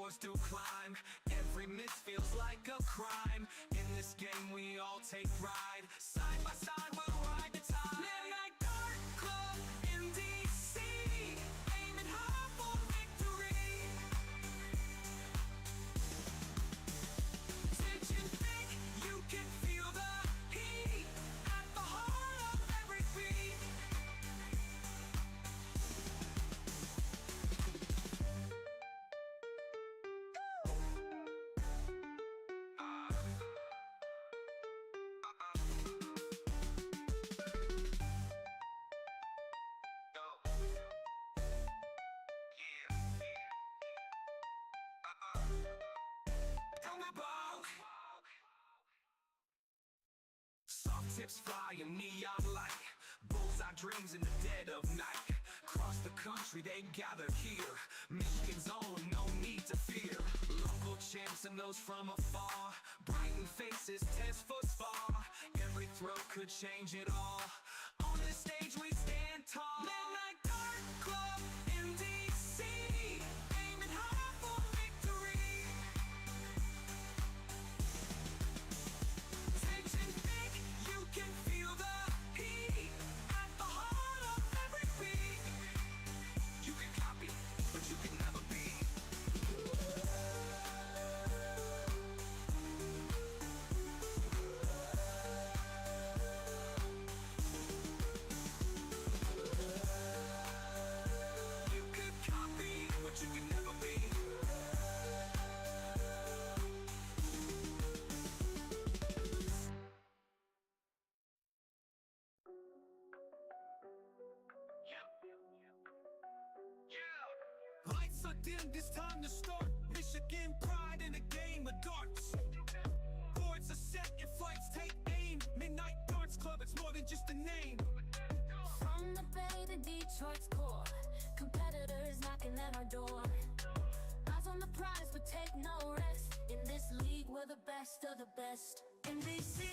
doors to climb. Every miss feels like a crime. In this game we all take pride. Side by side we'll ride the tide. Midnight Dart Club in DC, aiming high for victory. Tension thick, you can feel the heat at the heart of every beat. Soft tips fly in neon light, bullseye dreams in the dead of night. Across the country they gather here, Michigan's own, no need to fear. Local champs and those from afar, brighten faces, 10-foot spar. Every throw could change it all. On this stage we stand tall. Midnight Dart Club in DC, aiming high for victory. Tension thick, you can feel the heat at the heart of every beat. You can copy, but you can never be. You could copy, but you can never be. Lights are dim, it's time to start. Michigan pride in a game of darts. Boards are set and flights take aim. Midnight Darts Club, it's more than just a name. From the Bay to Detroit's core, competitors knocking at our door. Eyes on the prize, but take no rest. In this league, we're the best of the best. NBC,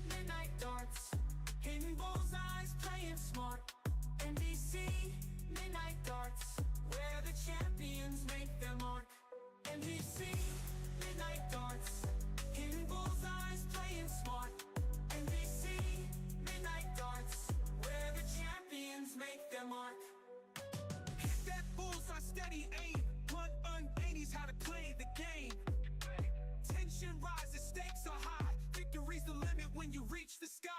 Midnight Darts, hitting bullseyes, playing smart. NBC, Midnight Darts, where the champions make their mark. NBC, Midnight Darts, hitting bullseyes, playing smart. NBC, Midnight Darts, where the champions make their mark. Hit that bullseye, steady aim. Blunt un-80's how to play the game. Tension rises, stakes are high. Victory's the limit when you reach the sky.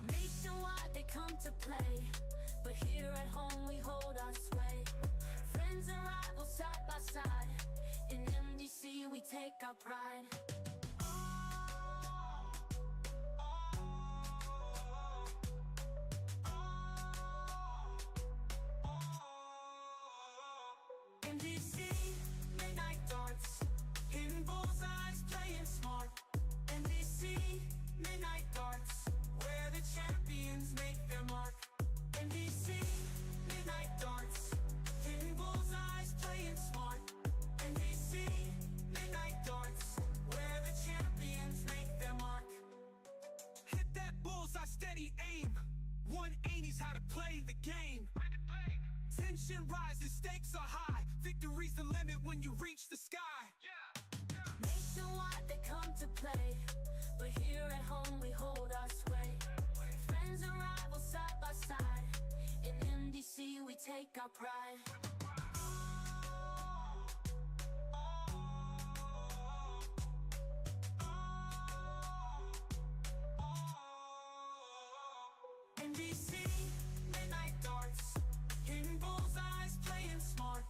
Nationwide they come to play, but here at home we hold our sway. Friends and rivals side by side, in MDC we take our pride. NBC, Midnight Darts, hitting bullseyes, playing smart. NBC, Midnight Darts, where the champions make their mark. NBC, Midnight Darts, hitting bullseyes, playing smart. NBC, Midnight Darts, where the champions make their mark. Hit that bullseye, steady aim. 180's how to play the game. Tension rises, stakes are high. Victory's the limit when you reach the sky. Nationwide they come to play, but here at home we hold our sway. Friends and rivals side by side, in MDC we take our pride. NBC, Midnight Darts, hitting bullseyes, playing smart.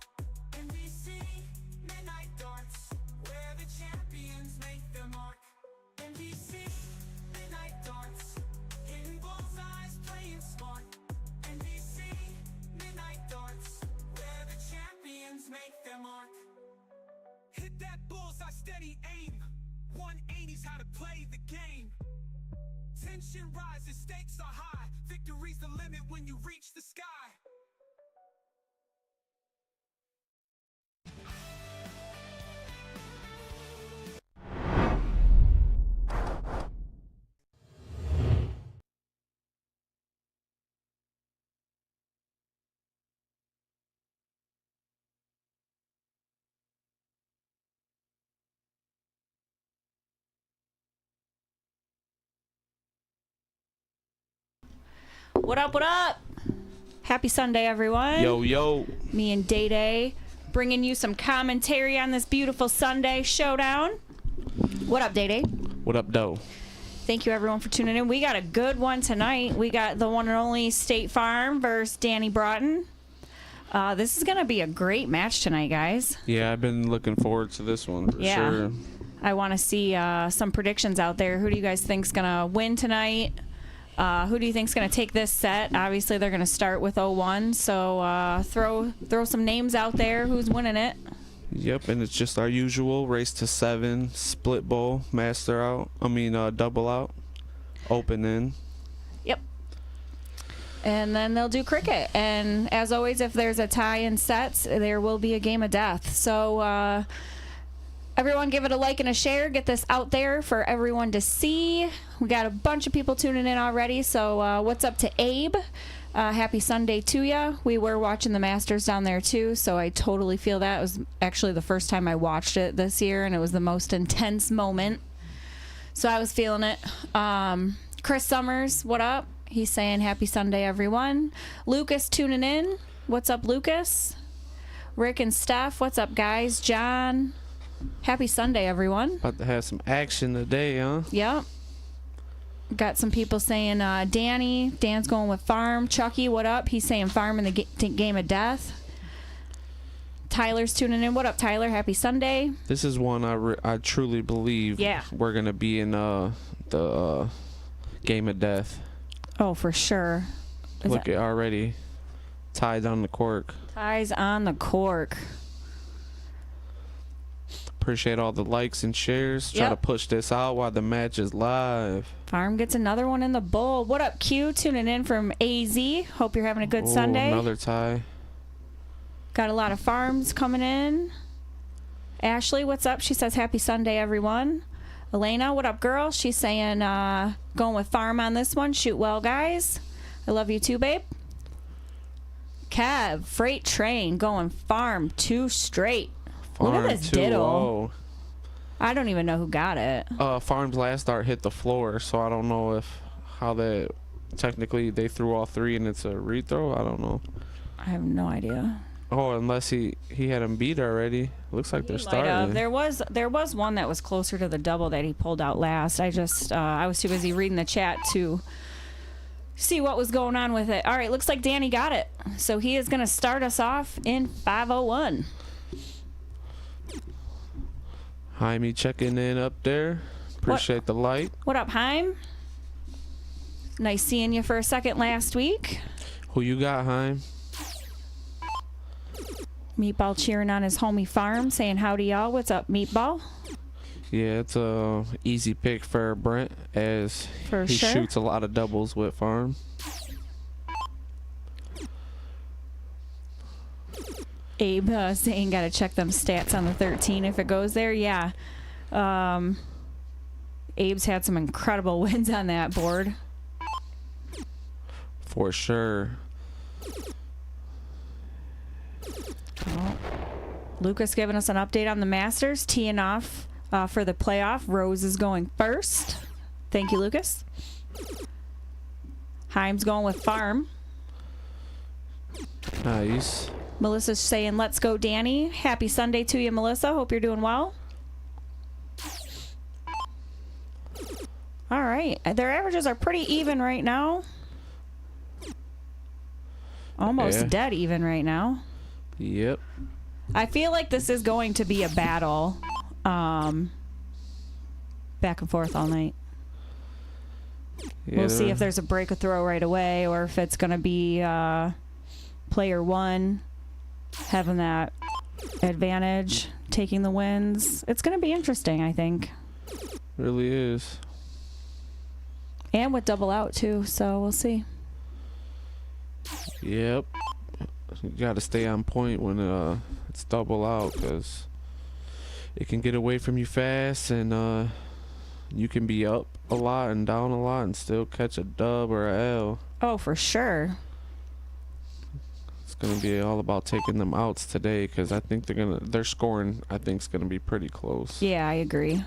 NBC, Midnight Darts, where the champions make their mark. NBC, Midnight Darts, hitting bullseyes, playing smart. NBC, Midnight Darts, where the champions make their mark. Hit that bullseye, steady aim. 180's how to play the game. Tension rises, stakes are high. Victory's the limit when you reach the sky. What up, what up? Happy Sunday, everyone. Yo, yo. Me and Day Day bringing you some commentary on this beautiful Sunday showdown. What up, Day Day? What up, doe? Thank you, everyone, for tuning in. We got a good one tonight. We got the one and only State Farm versus Danny Broughton. This is going to be a great match tonight, guys. Yeah, I've been looking forward to this one for sure. I want to see some predictions out there. Who do you guys think's going to win tonight? Who do you think's going to take this set? Obviously, they're going to start with 0-1, so throw some names out there. Who's winning it? Yep, and it's just our usual race to 7, split bowl, double out, open in. Yep. And then they'll do cricket. And as always, if there's a tie in sets, there will be a game of death. So everyone give it a like and a share. Get this out there for everyone to see. We got a bunch of people tuning in already. So what's up to Abe? Happy Sunday to ya. We were watching the Masters down there too, so I totally feel that. It was actually the first time I watched it this year, and it was the most intense moment. So I was feeling it. Chris Summers, what up? He's saying happy Sunday, everyone. Lucas tuning in. What's up, Lucas? Rick and Steph, what's up, guys? John, happy Sunday, everyone. About to have some action today, huh? Yep. Got some people saying Dan's going with farm. Chucky, what up? He's saying farm in the game of death. Tyler's tuning in. What up, Tyler? Happy Sunday. This is one I truly believe we're going to be in the game of death. Oh, for sure. Look, it already ties on the cork. Ties on the cork. Appreciate all the likes and shares. Try to push this out while the match is live. Farm gets another one in the bowl. What up, Q? Tuning in from AZ. Hope you're having a good Sunday. Another tie. Got a lot of farms coming in. Ashley, what's up? She says happy Sunday, everyone. Elena, what up, girl? She's saying going with farm on this one. Shoot well, guys. I love you too, babe. Kev, freight train going farm 2 straight. Look at this diddle. I don't even know who got it. Farm's last start hit the floor, so I don't know how that technically they threw all 3 and it's a rethrow. I don't know. I have no idea. Oh, unless he had him beat already. Looks like they're starting. There was one that was closer to the double that he pulled out last. I was too busy reading the chat to see what was going on with it. All right, looks like Danny got it. So he is going to start us off in 501. Jaime checking in up there. Appreciate the light. What up, Haim? Nice seeing you for a second last week. Who you got, Haim? Meatball cheering on his homie farm, saying howdy, y'all. What's up, Meatball? Yeah, it's a easy pick for Brent as he shoots a lot of doubles with farm. Abe saying gotta check them stats on the 13 if it goes there. Yeah. Abe's had some incredible wins on that board. For sure. Oh. Lucas giving us an update on the Masters. Teeing off for the playoff. Rose is going first. Thank you, Lucas. Haim's going with farm. Nice. Melissa's saying, let's go, Danny. Happy Sunday to you, Melissa. Hope you're doing well. All right. Their averages are pretty even right now. Almost dead even right now. Yep. I feel like this is going to be a battle. Back and forth all night. Yeah. We'll see if there's a break or throw right away or if it's going to be player one having that advantage, taking the wins. It's going to be interesting, I think. Really is. And with double out, too, so we'll see. Yep. You got to stay on point when it's double out because it can get away from you fast and you can be up a lot and down a lot and still catch a dub or a L. Oh, for sure. It's going to be all about taking them outs today because I think their scoring I think is going to be pretty close. Yeah, I agree.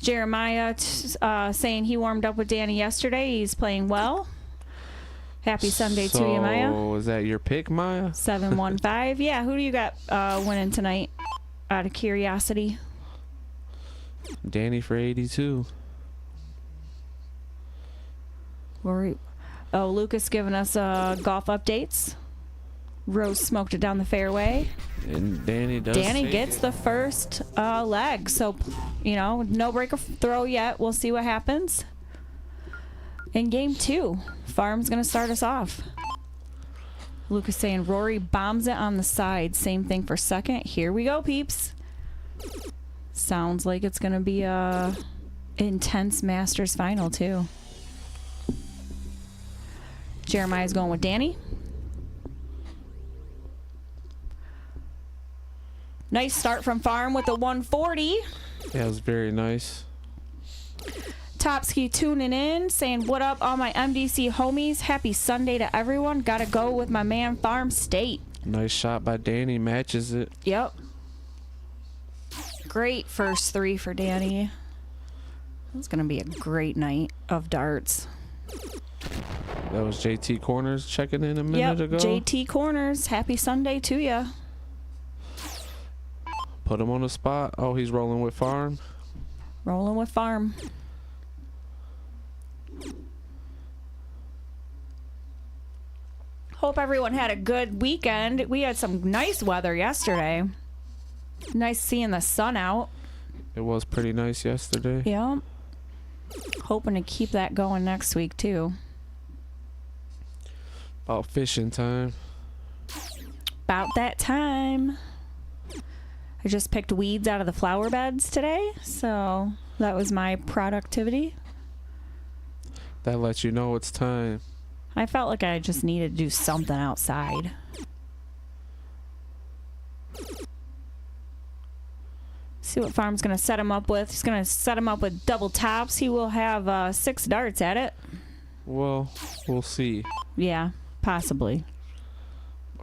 Jeremiah saying he warmed up with Danny yesterday. He's playing well. Happy Sunday to you, Maya. So, is that your pick, Maya? 715. Yeah, who do you got winning tonight? Out of curiosity. Danny for 82. Oh, Lucas giving us golf updates. Rose smoked it down the fairway. And Danny does. Danny gets the first leg. So, no break of throw yet. We'll see what happens. In game 2, Farm's going to start us off. Lucas saying Rory bombs it on the side. Same thing for second. Here we go, peeps. Sounds like it's going to be a intense Masters final, too. Jeremiah's going with Danny. Nice start from Farm with the 140. Yeah, it was very nice. Topsky tuning in, saying, what up, all my MDC homies? Happy Sunday to everyone. Gotta go with my man, Farm State. Nice shot by Danny. Matches it. Yep. Great first 3 for Danny. It's going to be a great night of darts. That was JT Corners checking in a minute ago. JT Corners. Happy Sunday to ya. Put him on the spot. Oh, he's rolling with Farm. Rolling with Farm. Hope everyone had a good weekend. We had some nice weather yesterday. Nice seeing the sun out. It was pretty nice yesterday. Yeah. Hoping to keep that going next week, too. About fishing time. About that time. I just picked weeds out of the flower beds today, so that was my productivity. That lets you know it's time. I felt like I just needed to do something outside. See what Farm's going to set him up with. He's going to set him up with double tops. He will have 6 darts at it. Well, we'll see. Yeah, possibly.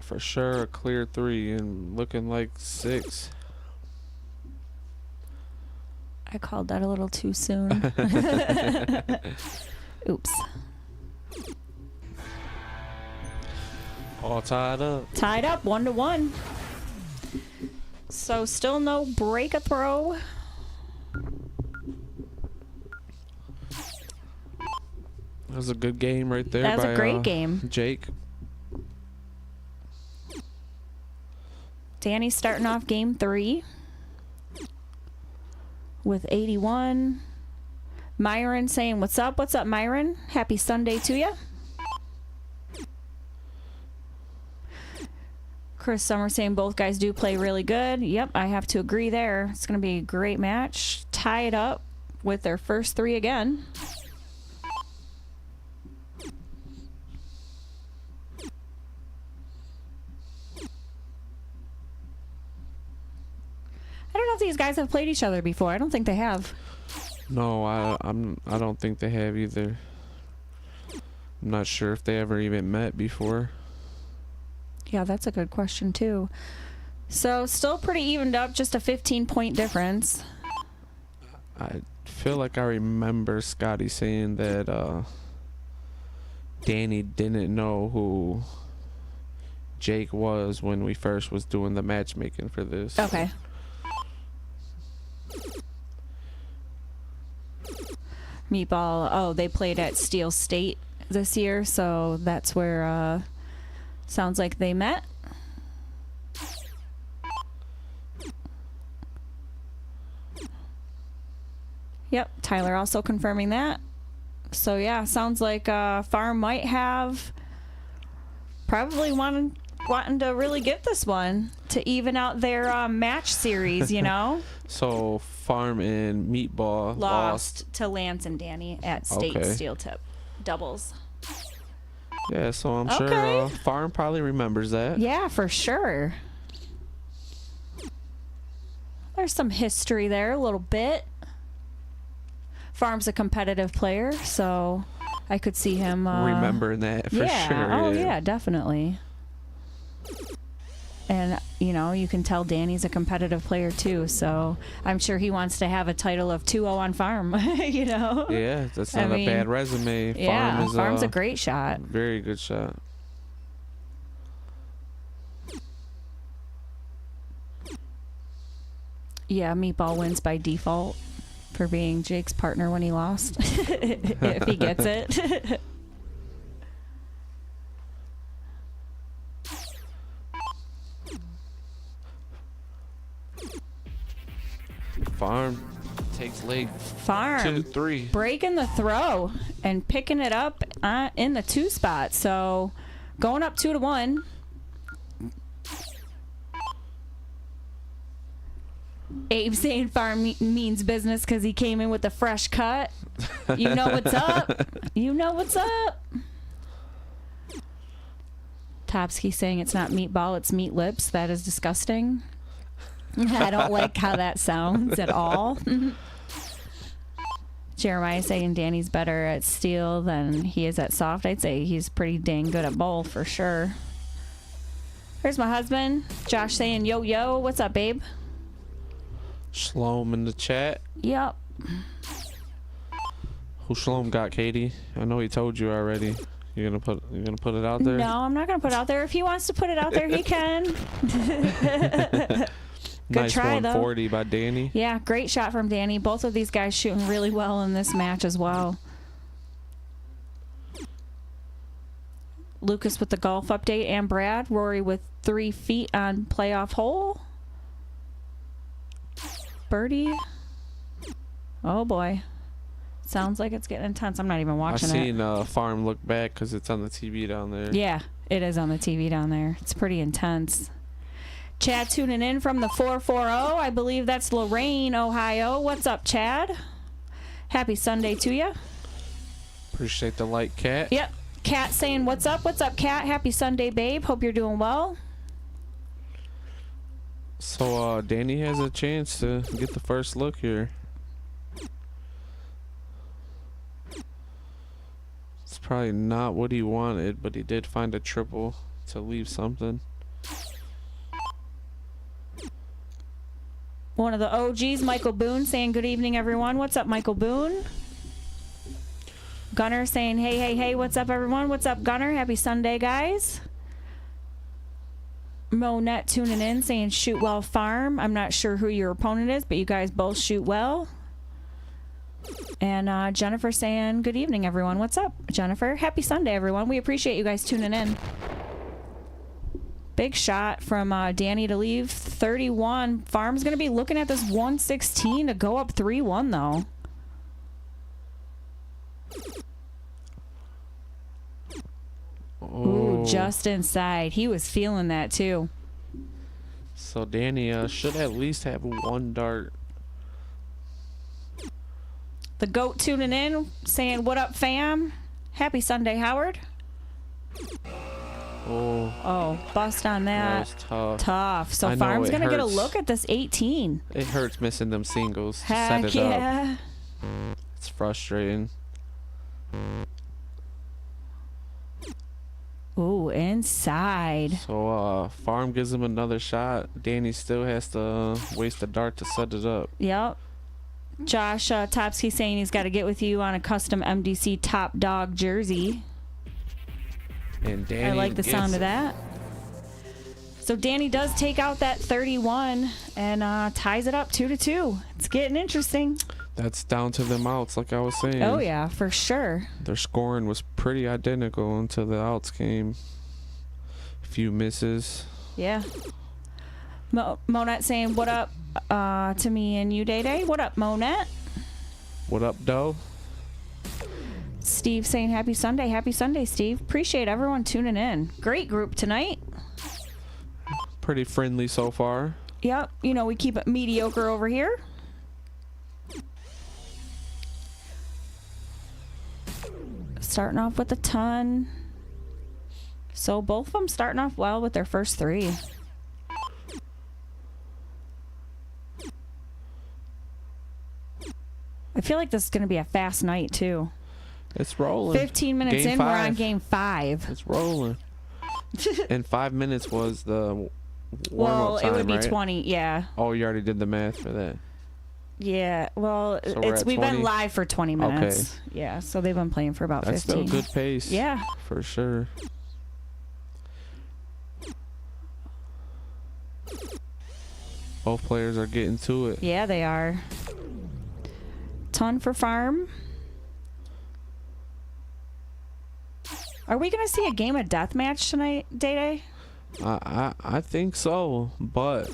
For sure, a clear 3 and looking like 6. I called that a little too soon. Oops. All tied up. Tied up 1-1. So still no break a throw. That was a good game right there. That was by, a great game. Jake. Danny's starting off game 3 with 81. Myron saying, what's up? What's up, Myron? Happy Sunday to you. Chris Summer saying both guys do play really good. Yep, I have to agree there. It's going to be a great match. Tied up with their first 3 again. I don't know if these guys have played each other before. I don't think they have. No, I don't think they have either. I'm not sure if they ever even met before. Yeah, that's a good question too. So still pretty evened up, just a 15-point difference. I feel like I remember Scotty saying that Danny didn't know who Jake was when we first was doing the matchmaking for this. Okay. Meatball, oh, they played at Steel State this year, so that's where sounds like they met. Yep, Tyler also confirming that. So yeah, sounds like Farm might have probably wanting to really get this one to even out their match series, you know? So Farm and Meatball Lost to Lance and Danny at State Okay. Steel Tip doubles. Yeah, so I'm Okay. sure Farm probably remembers that. Yeah, for sure. There's some history there, a little bit. Farm's a competitive player, so I could see him Remembering that for yeah. sure. Oh, yeah, definitely. And, you know, you can tell Danny's a competitive player too. So I'm sure he wants to have a title of 2-0 on farm, you know? Yeah, that's not a bad resume. Yeah, Farm's a great shot. Very good shot. Yeah, Meatball wins by default for being Jake's partner when he lost, if he gets it. Farm takes leg Farm 2, 3. breaking the throw and picking it up in the 2 spot. So going up 2-1. Abe saying farm means business because he came in with a fresh cut. You know what's up. You know what's up. Topsky saying it's not meatball, it's meat lips. That is disgusting. I don't like how that sounds at all. Jeremiah saying Danny's better at steel than he is at soft. I'd say he's pretty dang good at both for sure. Here's my husband. Josh saying, yo, yo, what's up, babe? Shalom in the chat. Yep. Who Shalom got, Katie? I know he told you already. You're gonna put it out there? No, I'm not gonna put it out there. If he wants to put it out there, he can. Good nice try, 140 by Danny. Yeah, great shot from Danny. Both of these guys shooting really well in this match as well. Lucas with the golf update and Brad. Rory with 3 feet on playoff hole. Birdie. Oh boy. Sounds like it's getting intense. I'm not even watching it. I seen Farm look back because it's on the TV down there. Yeah, it is on the TV down there. It's pretty intense. Chad tuning in from the 440. I believe that's Lorraine, Ohio. What's up, Chad? Happy Sunday to you. Appreciate the light, Cat. Yep. Cat saying, what's up? What's up, Cat? Happy Sunday, babe. Hope you're doing well. So Danny has a chance to get the first look here. It's probably not what he wanted, but he did find a triple to leave something. One of the OGs, Michael Boone, saying good evening, everyone. What's up, Michael Boone? Gunner saying, hey, hey, hey, what's up, everyone? What's up, Gunner? Happy Sunday, guys. Monette tuning in, saying shoot well farm. I'm not sure who your opponent is, but you guys both shoot well. And Jennifer saying, good evening, everyone. What's up, Jennifer? Happy Sunday, everyone. We appreciate you guys tuning in. Big shot from Danny to leave 31. Farm's going to be looking at this 116 to go up 3-1, though. Ooh, just inside. He was feeling that, too. So Danny should at least have 1 dart. The GOAT tuning in, saying, what up, fam? Happy Sunday, Howard. Oh, bust on that. That was tough. Tough. So I know, Farm's it going to get a hurts. look at this 18. It hurts missing them singles to set Heck it yeah. up. It's frustrating. Ooh, inside. So Farm gives him another shot. Danny still has to waste a dart to set it up. Yep. Josh Topsky saying he's got to get with you on a custom MDC Top Dog jersey. And Danny I like the gets sound it. of that. So Danny does take out that 31 and ties it up 2-2. It's getting interesting. That's down to them outs, like I was saying. Oh, yeah, for sure. Their scoring was pretty identical until the outs came. A few misses. Yeah. Monette saying, what up to me and you, Day Day? What up, Monette? What up, Doe? Steve saying, happy Sunday. Happy Sunday, Steve. Appreciate everyone tuning in. Great group tonight. Pretty friendly so far. Yep. You know, we keep it mediocre over here. Starting off with a ton. So both of them starting off well with their first 3. I feel like this is going to be a fast night, too. It's rolling. 15 minutes Game in, we're on 5. game 5. It's rolling. And 5 minutes was the Well, warm-up time, it would be right? 20. Yeah. Oh, you already did the math for that. Yeah. Well, So we're at we've 20? been live for 20 minutes. Yeah. So they've been playing for about That's 15. still good pace. Yeah. For sure. Both players are getting to it. Yeah, they are. Ton for farm. Are we gonna see a game of deathmatch tonight, Day Day? I think so, but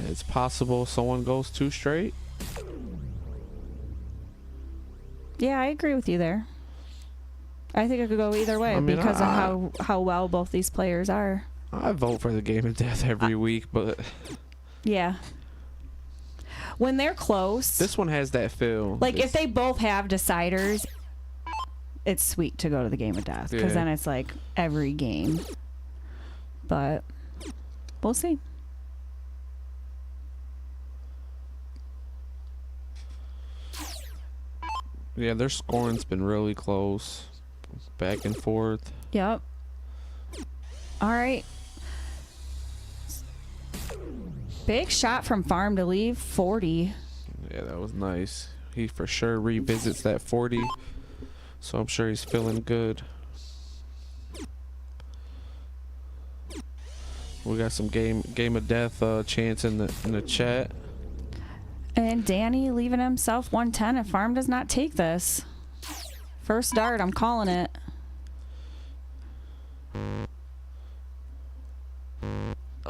it's possible someone goes 2 straight. Yeah, I agree with you there. I think it could go either way because of how well both these players are. I vote for the game of death every week, but Yeah. When they're close, this one has that feel. like if they both have deciders, it's sweet to go to the game of death because then it's like every game. But we'll see. Yeah, their scoring's been really close, back and forth. Yep. All right. Big shot from farm to leave 40. Yeah, that was nice. He for sure revisits that 40, so I'm sure he's feeling good. We got some game of death chants in the chat. And Danny leaving himself 110 if farm does not take this. First dart, I'm calling it.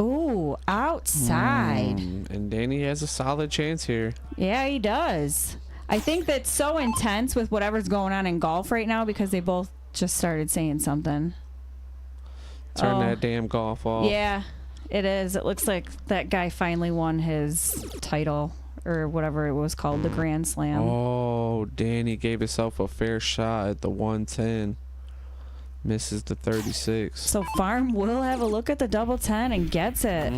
Ooh, outside. And Danny has a solid chance here. Yeah, he does. I think that's so intense with whatever's going on in golf right now because they both just started saying something. Turn that damn golf off. Yeah, it is. It looks like that guy finally won his title or whatever it was called, the Grand Slam. Oh, Danny gave himself a fair shot at the 110. Misses the 36. So farm will have a look at the double 10 and gets it.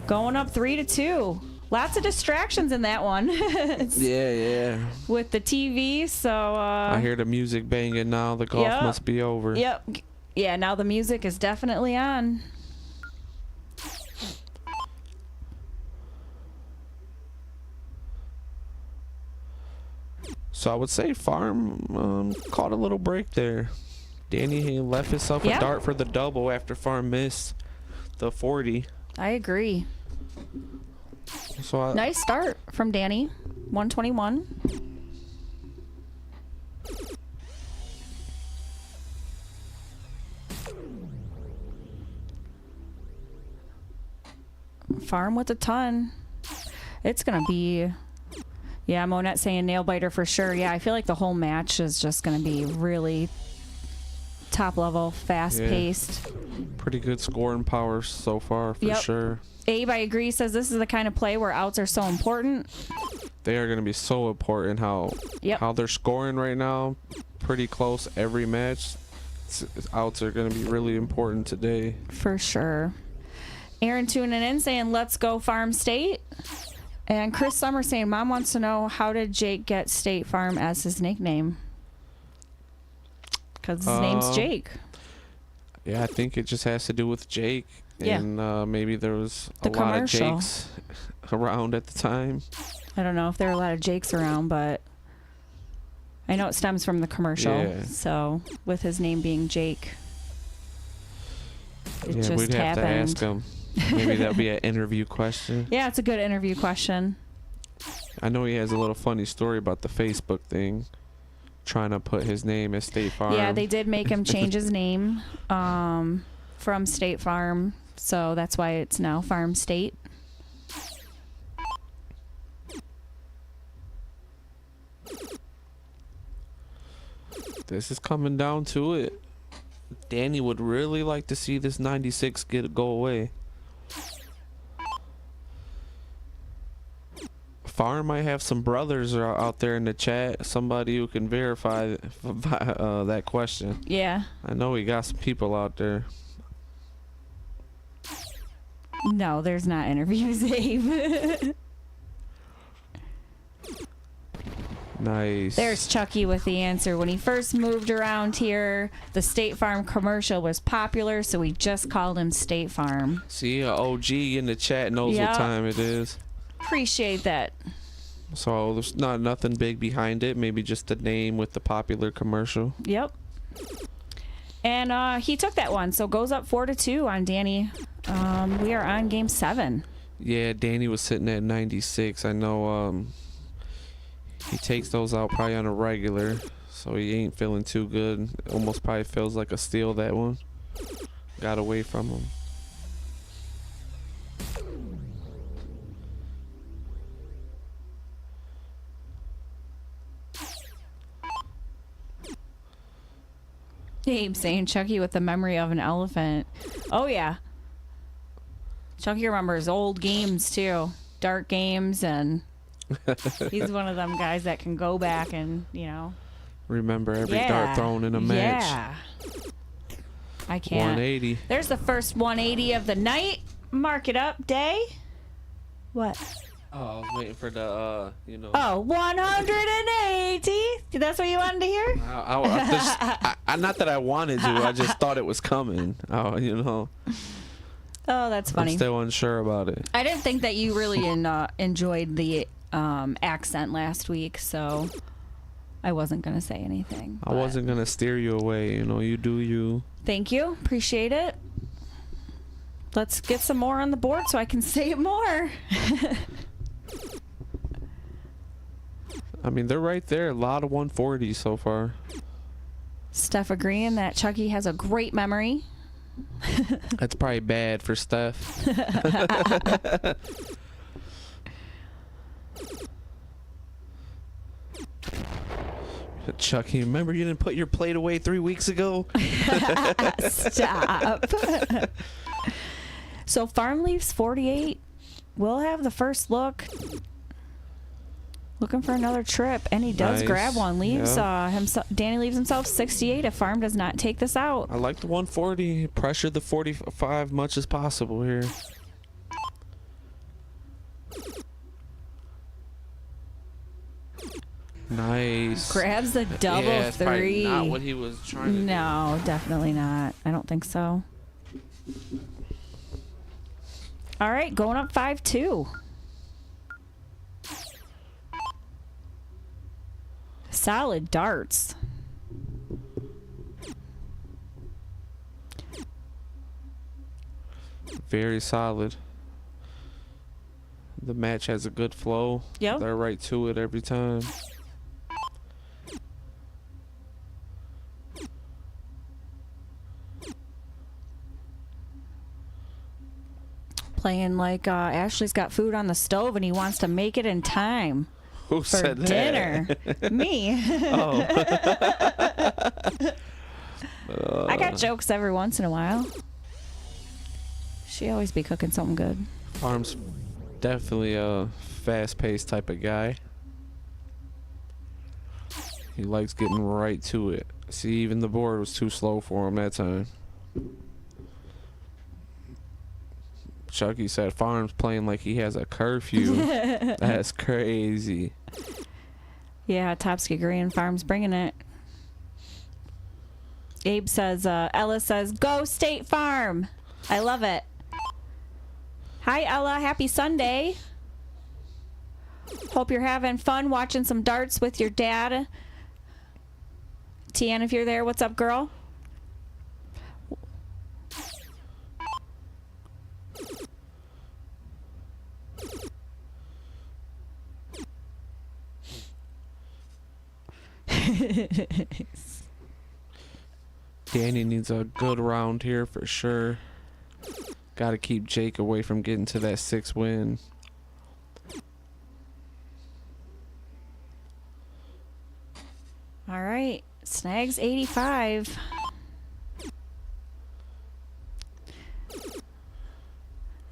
Going up 3-2. Lots of distractions in that one. Yeah. With the TV, so I hear the music banging now. The golf must be over. Yep. Yeah, now the music is definitely on. So I would say farm caught a little break there. Danny he left himself a dart for the double after farm missed the 40. I agree. So Nice start from Danny. 121. Farm with a ton. It's going to be... Yeah, Monette saying nail biter for sure. Yeah, I feel like the whole match is just going to be really top level, fast paced. Pretty good scoring power so far for sure. Abe, I agree, says this is the kind of play where outs are so important. They are going to be so important how they're scoring right now. Pretty close every match. Outs are going to be really important today. For sure. Aaron tuning in saying let's go Farm State. And Chris Summer saying, Mom wants to know, how did Jake get State Farm as his nickname? Because his name's Jake. Yeah, I think it just has to do with Jake. Yeah. And maybe there was The a lot of commercial. Jakes around at the time. I don't know if there are a lot of Jakes around, but I know it stems from the commercial. Yeah. So, with his name being Jake, it just we'd have happened. to ask him. Maybe that'll be an interview question. Yeah, it's a good interview question. I know he has a little funny story about the Facebook thing, trying to put his name as State Farm. Yeah, they did make him change his name from State Farm, so that's why it's now Farm State. This is coming down to it. Danny would really like to see this 96 go away. Farm might have some brothers out there in the chat. Somebody who can verify that question. Yeah. I know we got some people out there. No, there's not interviews, Abe. Nice. There's Chucky with the answer. When he first moved around here, the State Farm commercial was popular, so we just called him State Farm. See, a OG in the chat knows Yep. what time it is. Appreciate that. So there's nothing big behind it. Maybe just the name with the popular commercial. Yep. And he took that one, so goes up 4-2 on Danny. We are on game 7. Yeah, Danny was sitting at 96. I know he takes those out probably on a regular, so he ain't feeling too good. Almost probably feels like a steal, that one. Got away from him. Abe saying Chucky with the memory of an elephant. Oh, yeah. Chucky remembers old games, too. Dark games, and he's one of them guys that can go back and, Remember every dart thrown in a match. Yeah. I can't. 180. There's the first 180 of the night. Mark it up, Day. What? Oh, I was waiting for the, Oh, 180. That's what you wanted to hear? I not that I wanted to, I just thought it was coming. Oh, Oh, that's funny. I'm still unsure about it. I didn't think that you really enjoyed the accent last week, so I wasn't going to say anything. I wasn't going to steer you away. You do you. Thank you. Appreciate it. Let's get some more on the board so I can say it more. I mean, they're right there. A lot of 140s so far. Steph agreeing that Chucky has a great memory. That's probably bad for Steph. Chucky, remember you didn't put your plate away 3 weeks ago? Stop. So Farm Leafs 48. We'll have the first look. Looking for another trip, and he does Nice. grab one. Leaves himself. Danny leaves himself 68 if Farm does not take this out. I like the 140. Pressure the 45 much as possible here. Nice. Grabs the double yeah, it's probably three. not what he was trying to do. No, definitely not. I don't think so. All right, going up 5-2. Solid darts. Very solid. The match has a good flow. Yep. They're right to it every time. Playing like Ashley's got food on the stove and he wants to make it in time Who for said that? dinner. Me. Oh. I got jokes every once in a while. She always be cooking something good. Farm's definitely a fast-paced type of guy. He likes getting right to it. See, even the board was too slow for him that time. Chucky said Farm's playing like he has a curfew. That's crazy. Yeah, Topsky Green Farms bringing it. Abe says, Ella says, go State Farm. I love it. Hi, Ella. Happy Sunday. Hope you're having fun watching some darts with your dad. Tian, if you're there, what's up, girl? Danny needs a good round here for sure. Got to keep Jake away from getting to that 6 win. All right. Snags 85.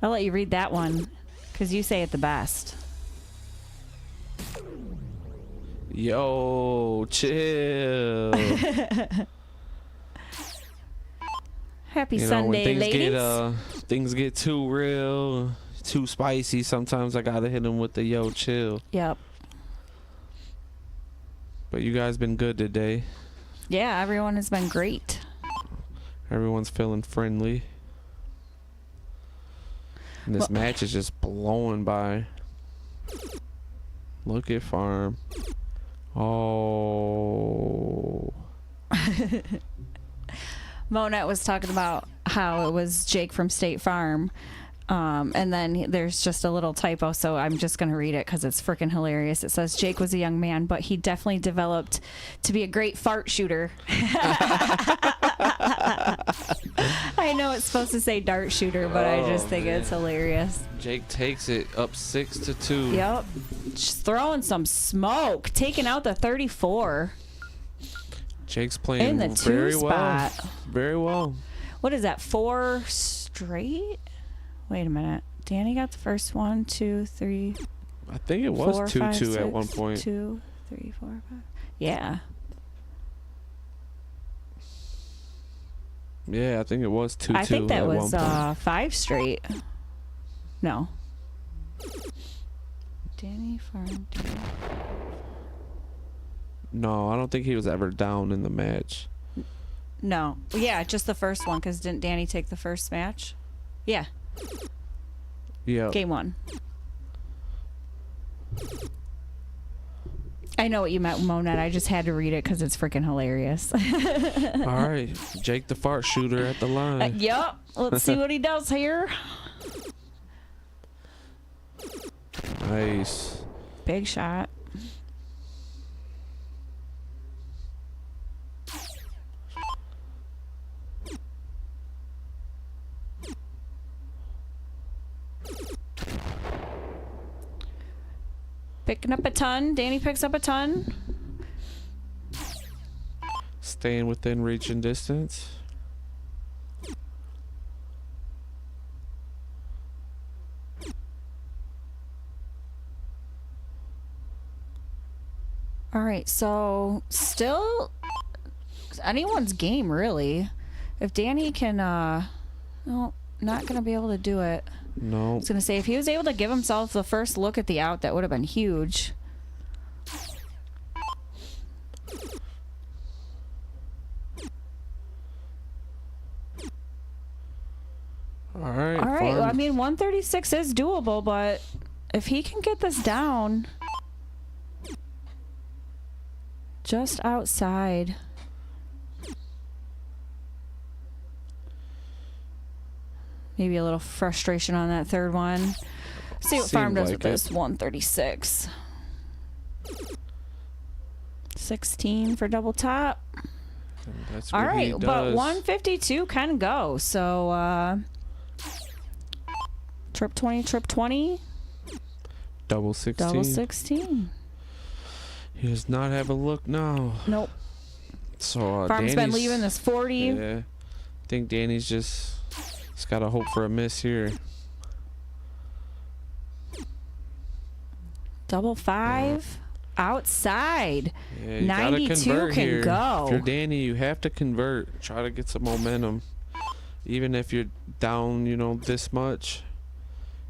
I'll let you read that one because you say it the best. Yo, chill. Happy When Sunday, things ladies. things get too real, too spicy, sometimes I gotta hit them with the yo chill. Yep. But you guys been good today. Yeah, everyone has been great. Everyone's feeling friendly. And this match is just blowing by. Look at Farm. Oh. Monette was talking about how it was Jake from State Farm. And then there's just a little typo, so I'm just going to read it because it's freaking hilarious. It says, Jake was a young man, but he definitely developed to be a great fart shooter. I know it's supposed to say dart shooter, but I just think it's hilarious. Jake takes it up 6-2. Yep. Just throwing some smoke, taking out the 34. Jake's playing In the two very well. spot. Very well. What is that, 4 straight? Wait a minute. Danny got the first 1, 2, 3, I think it was 4, 2-2 5, 6, at one point. 2, 3, 4, 5. Yeah. Yeah, I think it was 2-2 I think that at was one point. 5 straight. No. Danny Farm. No, I don't think he was ever down in the match. No. Yeah, just the first one, because didn't Danny take the first match? Yeah. Yeah. Game 1. I know what you meant, Monette. I just had to read it because it's freaking hilarious. All right. Jake the fart shooter at the line. Yep. Let's see what he does here. Nice. Big shot. Picking up a ton. Danny picks up a ton. Staying within reach and distance. All right, so still anyone's game, really. If Danny can, no, not going to be able to do it. No. I was going to say, if he was able to give himself the first look at the out, that would have been huge. All right. All right, Farm. well, I mean, 136 is doable, but if he can get this down just outside. Maybe a little frustration on that third one. See what Farm does Seemed with like this. 136. 16 for double top. And that's All what he right, but does. 152 can go. So, trip 20, trip 20, Double 16. double 16. He does not have a look now. Nope. So Farm's been Danny's- leaving this 40. Yeah. I think Danny's just got to hope for a miss here. Double 5. Outside. Yeah, you gotta 92 convert can here. go. If you're Danny, you have to convert. Try to get some momentum. Even if you're down, this much,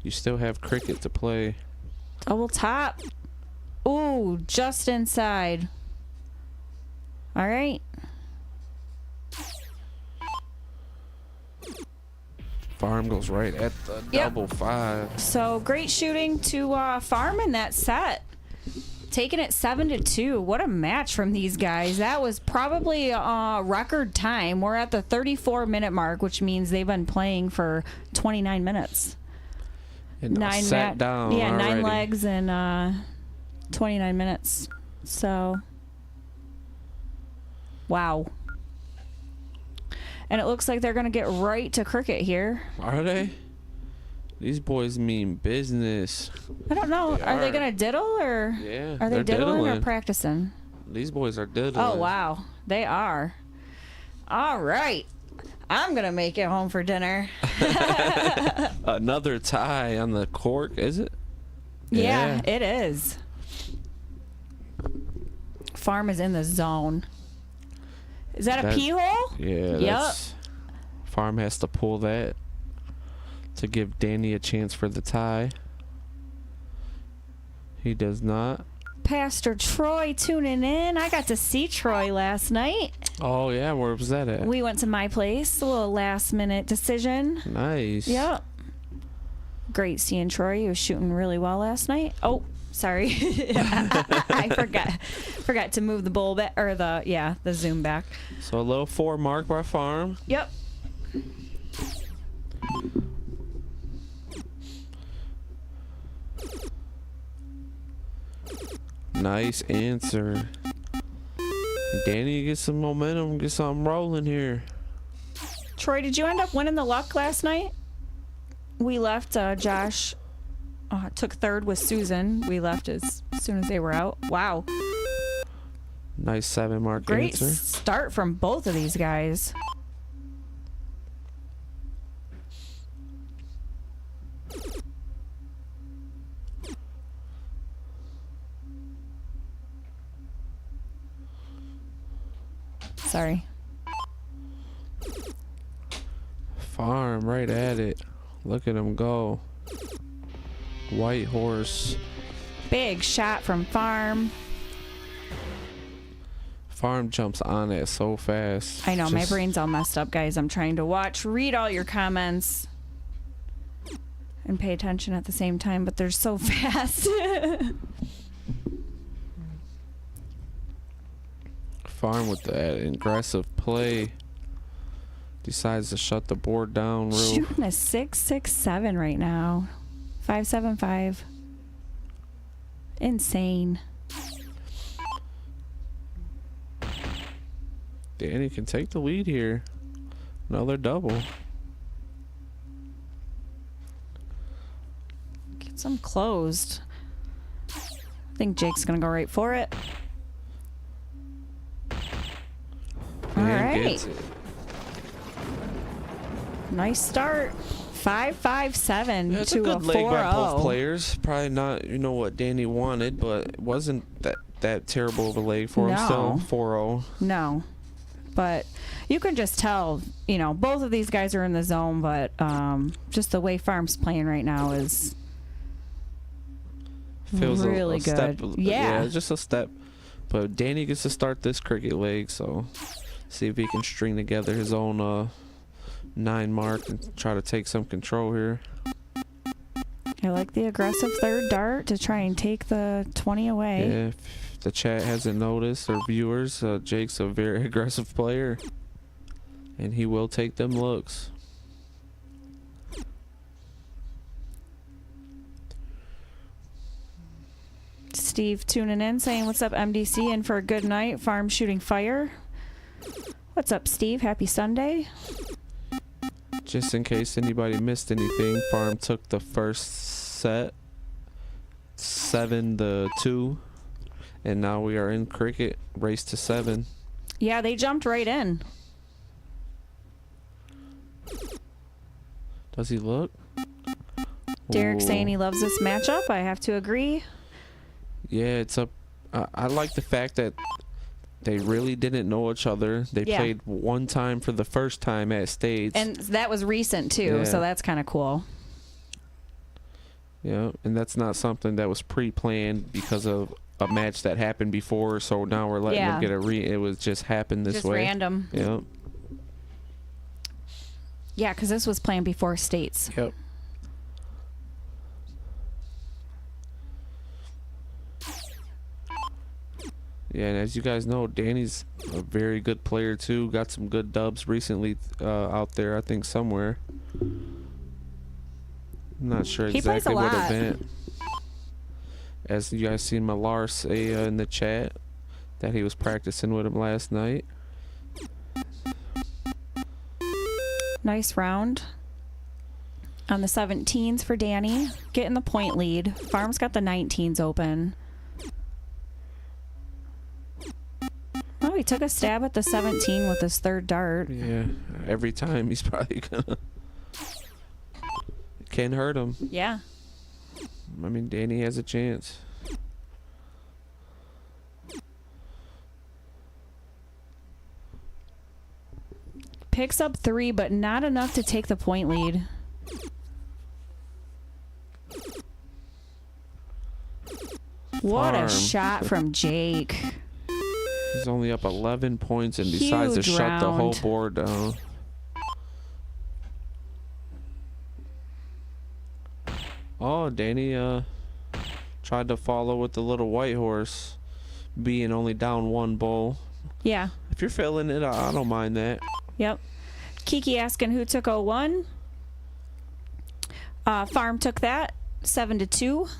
you still have cricket to play. Double top. Ooh, just inside. All right. Farm goes right at the Yep. double 5. So great shooting to Farm in that set. Taking it 7-2. What a match from these guys. That was probably a record time. We're at the 34-minute mark, which means they've been playing for 29 minutes. And Nine sat down. Yeah, 9 already. legs and 29 minutes. So, wow. And it looks like they're going to get right to cricket here. Are they? These boys mean business. I don't know. They Are they are. going to diddle or Yeah. are they they're diddling or diddling. practicing? These boys are diddling. Oh, wow. They are. All right. I'm going to make it home for dinner. Another tie on the cork, is it? Yeah, it is. Farm is in the zone. Is that a That- pee hole? Yeah. Yep. That's, Farm has to pull that to give Danny a chance for the tie. He does not. Pastor Troy tuning in. I got to see Troy last night. Oh yeah, where was that at? We went to my place. A little last minute decision. Nice. Yep. Great seeing Troy. He was shooting really well last night. Oh, sorry. I forgot to move the bowl back, or the zoom back. So a little 4 mark by Farm. Yep. Nice answer. Danny, get some momentum, get something rolling here. Troy, did you end up winning the luck last night? We left. Josh took third with Susan. We left as soon as they were out. Wow. Nice 7 mark Great answer. start from both of these guys. Sorry. Farm right at it. Look at him go. White horse. Big shot from Farm. Farm jumps on it so fast. I know, my brain's all messed up, guys. I'm trying to read all your comments and pay attention at the same time, but they're so fast. Farm with that aggressive play. Decides to shut the board down real. Shooting a 6.67 right now. 5.75. Insane. Danny can take the lead here. Another double. Get some closed. I think Jake's going to go right for it. All And right. gets it. Nice start. 5.57 That's a to a good leg by both 4-0. players. Probably not, what Danny wanted, but it wasn't that terrible of a leg for him. No. Still 4-0. No. But you can just tell, both of these guys are in the zone, but just the way Farm's playing right now is Feels really a good. step, Yeah. just a step. But Danny gets to start this cricket leg, so see if he can string together his own 9 mark and try to take some control here. I like the aggressive third dart to try and take the 20 away. Yeah, if the chat hasn't noticed, or viewers, Jake's a very aggressive player, and he will take them looks. Steve tuning in saying, what's up, MDC, in for a good night. Farm shooting fire. What's up, Steve? Happy Sunday. Just in case anybody missed anything, Farm took the first set 7-2, and now we are in cricket, race to 7. Yeah, they jumped right in. Does he look? Derek Ooh. saying he loves this matchup. I have to agree. Yeah, it's up. I like the fact that they really didn't know each other. They Yeah. played one time for the first time at States. And that was recent, too, Yeah. so that's kind of cool. Yeah, and that's not something that was pre-planned because of a match that happened before. So now we're letting them get it was just happened this Just way. random. Yep. Yeah, because this was planned before States. Yep. Yeah, and as you guys know, Danny's a very good player too. Got some good dubs recently out there, I think somewhere. I'm not sure He plays a exactly what lot. event. As you guys seen Malar say in the chat that he was practicing with him last night. Nice round on the 17s for Danny. Getting the point lead. Farm's got the 19s open. Oh, he took a stab at the 17 with his third dart. Yeah, every time he's probably gonna can hurt him. Yeah. I mean, Danny has a chance. Picks up 3, but not enough to take the point lead. What Farm. a shot from Jake. He's only up 11 points and decides to Huge shut the whole round. board down. Oh, Danny tried to follow with the little white horse, being only down one bowl. Yeah. If you're feeling it, I don't mind that. Yep. Kiki asking who took 01. Farm took that 7-2.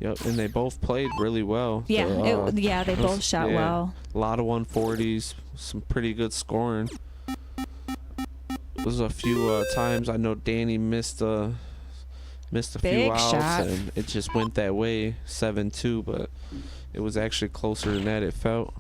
Yep, and they both played really well. Yeah, they it both was- shot yeah, well. A lot of 140s, some pretty good scoring. There was a few times I know Danny missed a few Big outs, shot. and it just went that way, 7-2. But it was actually closer than that. It felt.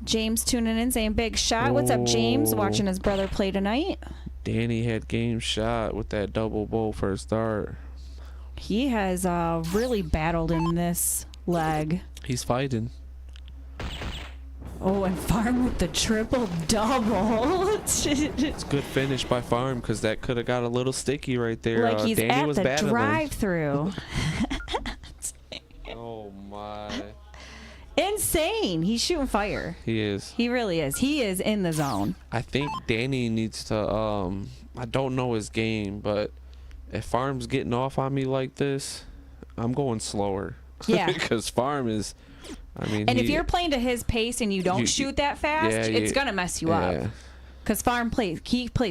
James tuning in saying big shot. What's up, James? Oh. Watching his brother play tonight. Danny had game shot with that double bowl for a start. He has really battled in this leg. He's fighting. Oh, and Farm with the triple double. It's a good finish by Farm because that could have got a little sticky right there. Like he's Danny at was the battling. drive-through. Oh my. Insane. He's shooting fire. He is. He really is. He is in the zone. I think Danny needs to I don't know his game, but if Farm's getting off on me like this, I'm going slower. Yeah. Because Farm is, I mean, And if you're playing to his pace and you don't You- shoot that fast, yeah, it's yeah, gonna mess you up. yeah, Because Farm plays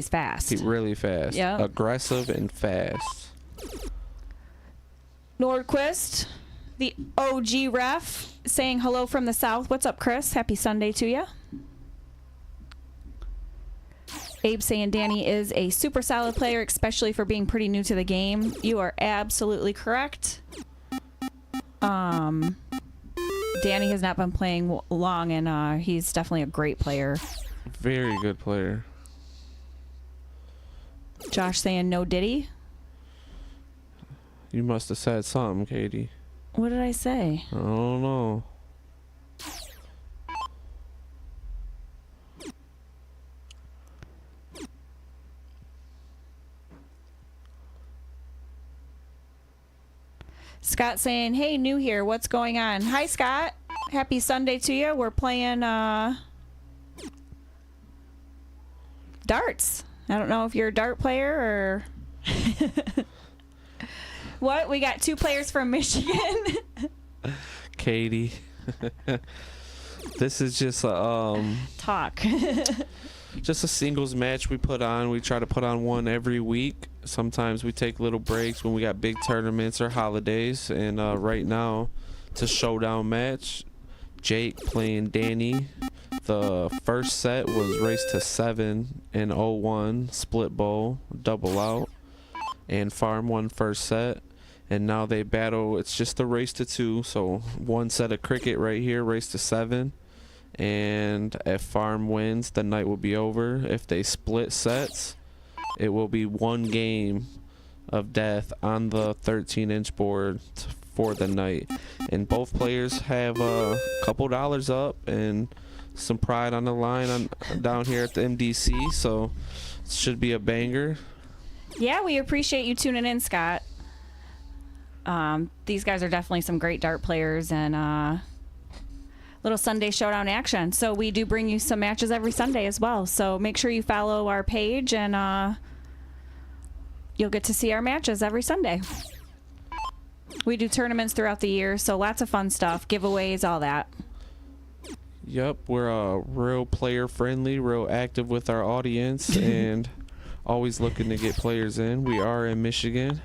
fast. he really fast. Yeah. Aggressive and fast. Nordquist, the OG ref, saying hello from the south. What's up, Chris? Happy Sunday to you. Abe saying Danny is a super solid player, especially for being pretty new to the game. You are absolutely correct. Danny has not been playing long, and he's definitely a great player. Very good player. Josh saying no Diddy. You must have said something, Katie. What did I say? I don't know. Scott saying, hey, new here. What's going on? Hi, Scott. Happy Sunday to you. We're playing darts. I don't know if you're a dart player or... What? We got 2 players from Michigan. Katie. This is just a Talk. just a singles match we put on. We try to put on one every week. Sometimes we take little breaks when we got big tournaments or holidays. And right now, it's a showdown match. Jake playing Danny. The first set was race to 7 and 0-1, split bowl, double out. And Farm won first set. And now they battle. It's just a race to 2. So one set of cricket right here, race to 7. And if Farm wins, the night will be over. If they split sets, it will be one game of death on the 13-inch board for the night. And both players have a couple dollars up and some pride on the line down here at the MDC. So it should be a banger. Yeah, we appreciate you tuning in, Scott. These guys are definitely some great dart players and little Sunday showdown action. So we do bring you some matches every Sunday as well. So make sure you follow our page and you'll get to see our matches every Sunday. We do tournaments throughout the year, so lots of fun stuff, giveaways, all that. Yep, we're real player friendly, real active with our audience, and always looking to get players in. We are in Michigan.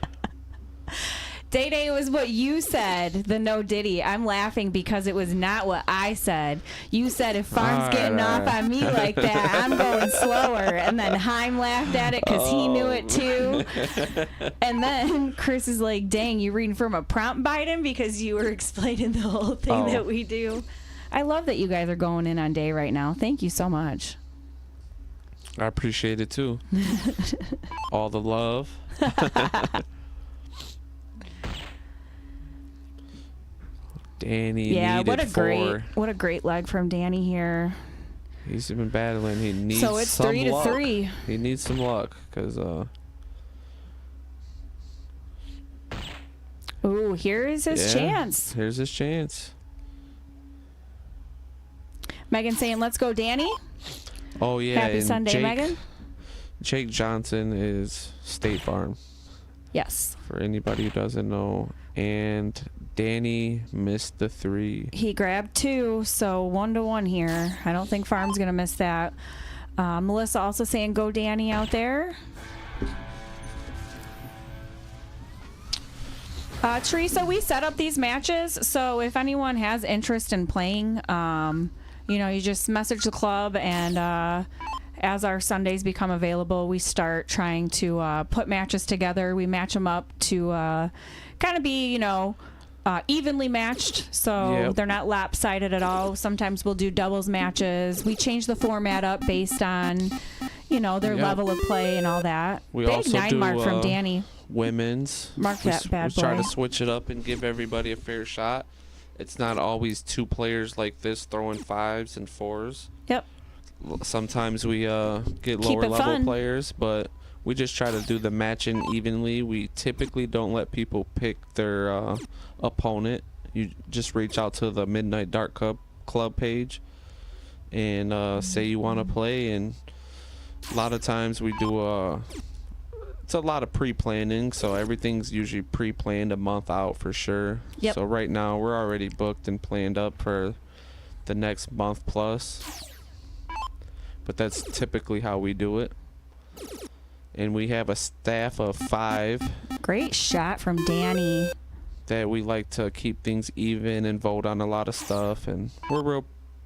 Day Day was what you said, the no Diddy. I'm laughing because it was not what I said. You said if Farm's getting off on me like that, I'm going slower. And then Heim laughed at it because he knew it too. And then Chris is like, dang, you reading from a prompt, Biden? Because you were explaining the whole thing that we do. I love that you guys are going in on Day right now. Thank you so much. I appreciate it too. All the love. Danny Yeah, needed what a great leg from Danny here. He's been battling. He needs So it's some 3-3. luck. He needs some luck because Ooh, here's his chance. Here's his chance. Megan saying, "Let's go, Danny." Oh yeah. Happy and Sunday, Megan. Jake Johnson is State Farm. Yes. For anybody who doesn't know, and Danny missed the 3. He grabbed 2, so 1-1 here. I don't think Farm's gonna miss that. Melissa also saying, "Go, Danny," out there. Teresa, we set up these matches, so if anyone has interest in playing, you just message the club, and as our Sundays become available, we start trying to put matches together. We match them up to kind of be, evenly matched, so they're not lopsided at all. Sometimes we'll do doubles matches. We change the format up based on, their level of play and all that. We Big also 9 do, mark from Danny. Women's. Mark that bad We try boy. to switch it up and give everybody a fair shot. It's not always 2 players like this throwing 5s and 4s. Yep. Sometimes we get Keep lower it level fun. players, but we just try to do the matching evenly. We typically don't let people pick their opponent. You just reach out to the Midnight Dart Club page and say you want to play, and a lot of times we do it's a lot of pre-planning, so everything's usually pre-planned a month out for sure. Yep. So right now we're already booked and planned up for the next month plus. But that's typically how we do it. And we have a staff of 5 Great shot from Danny. that we like to keep things even and vote on a lot of stuff. And we're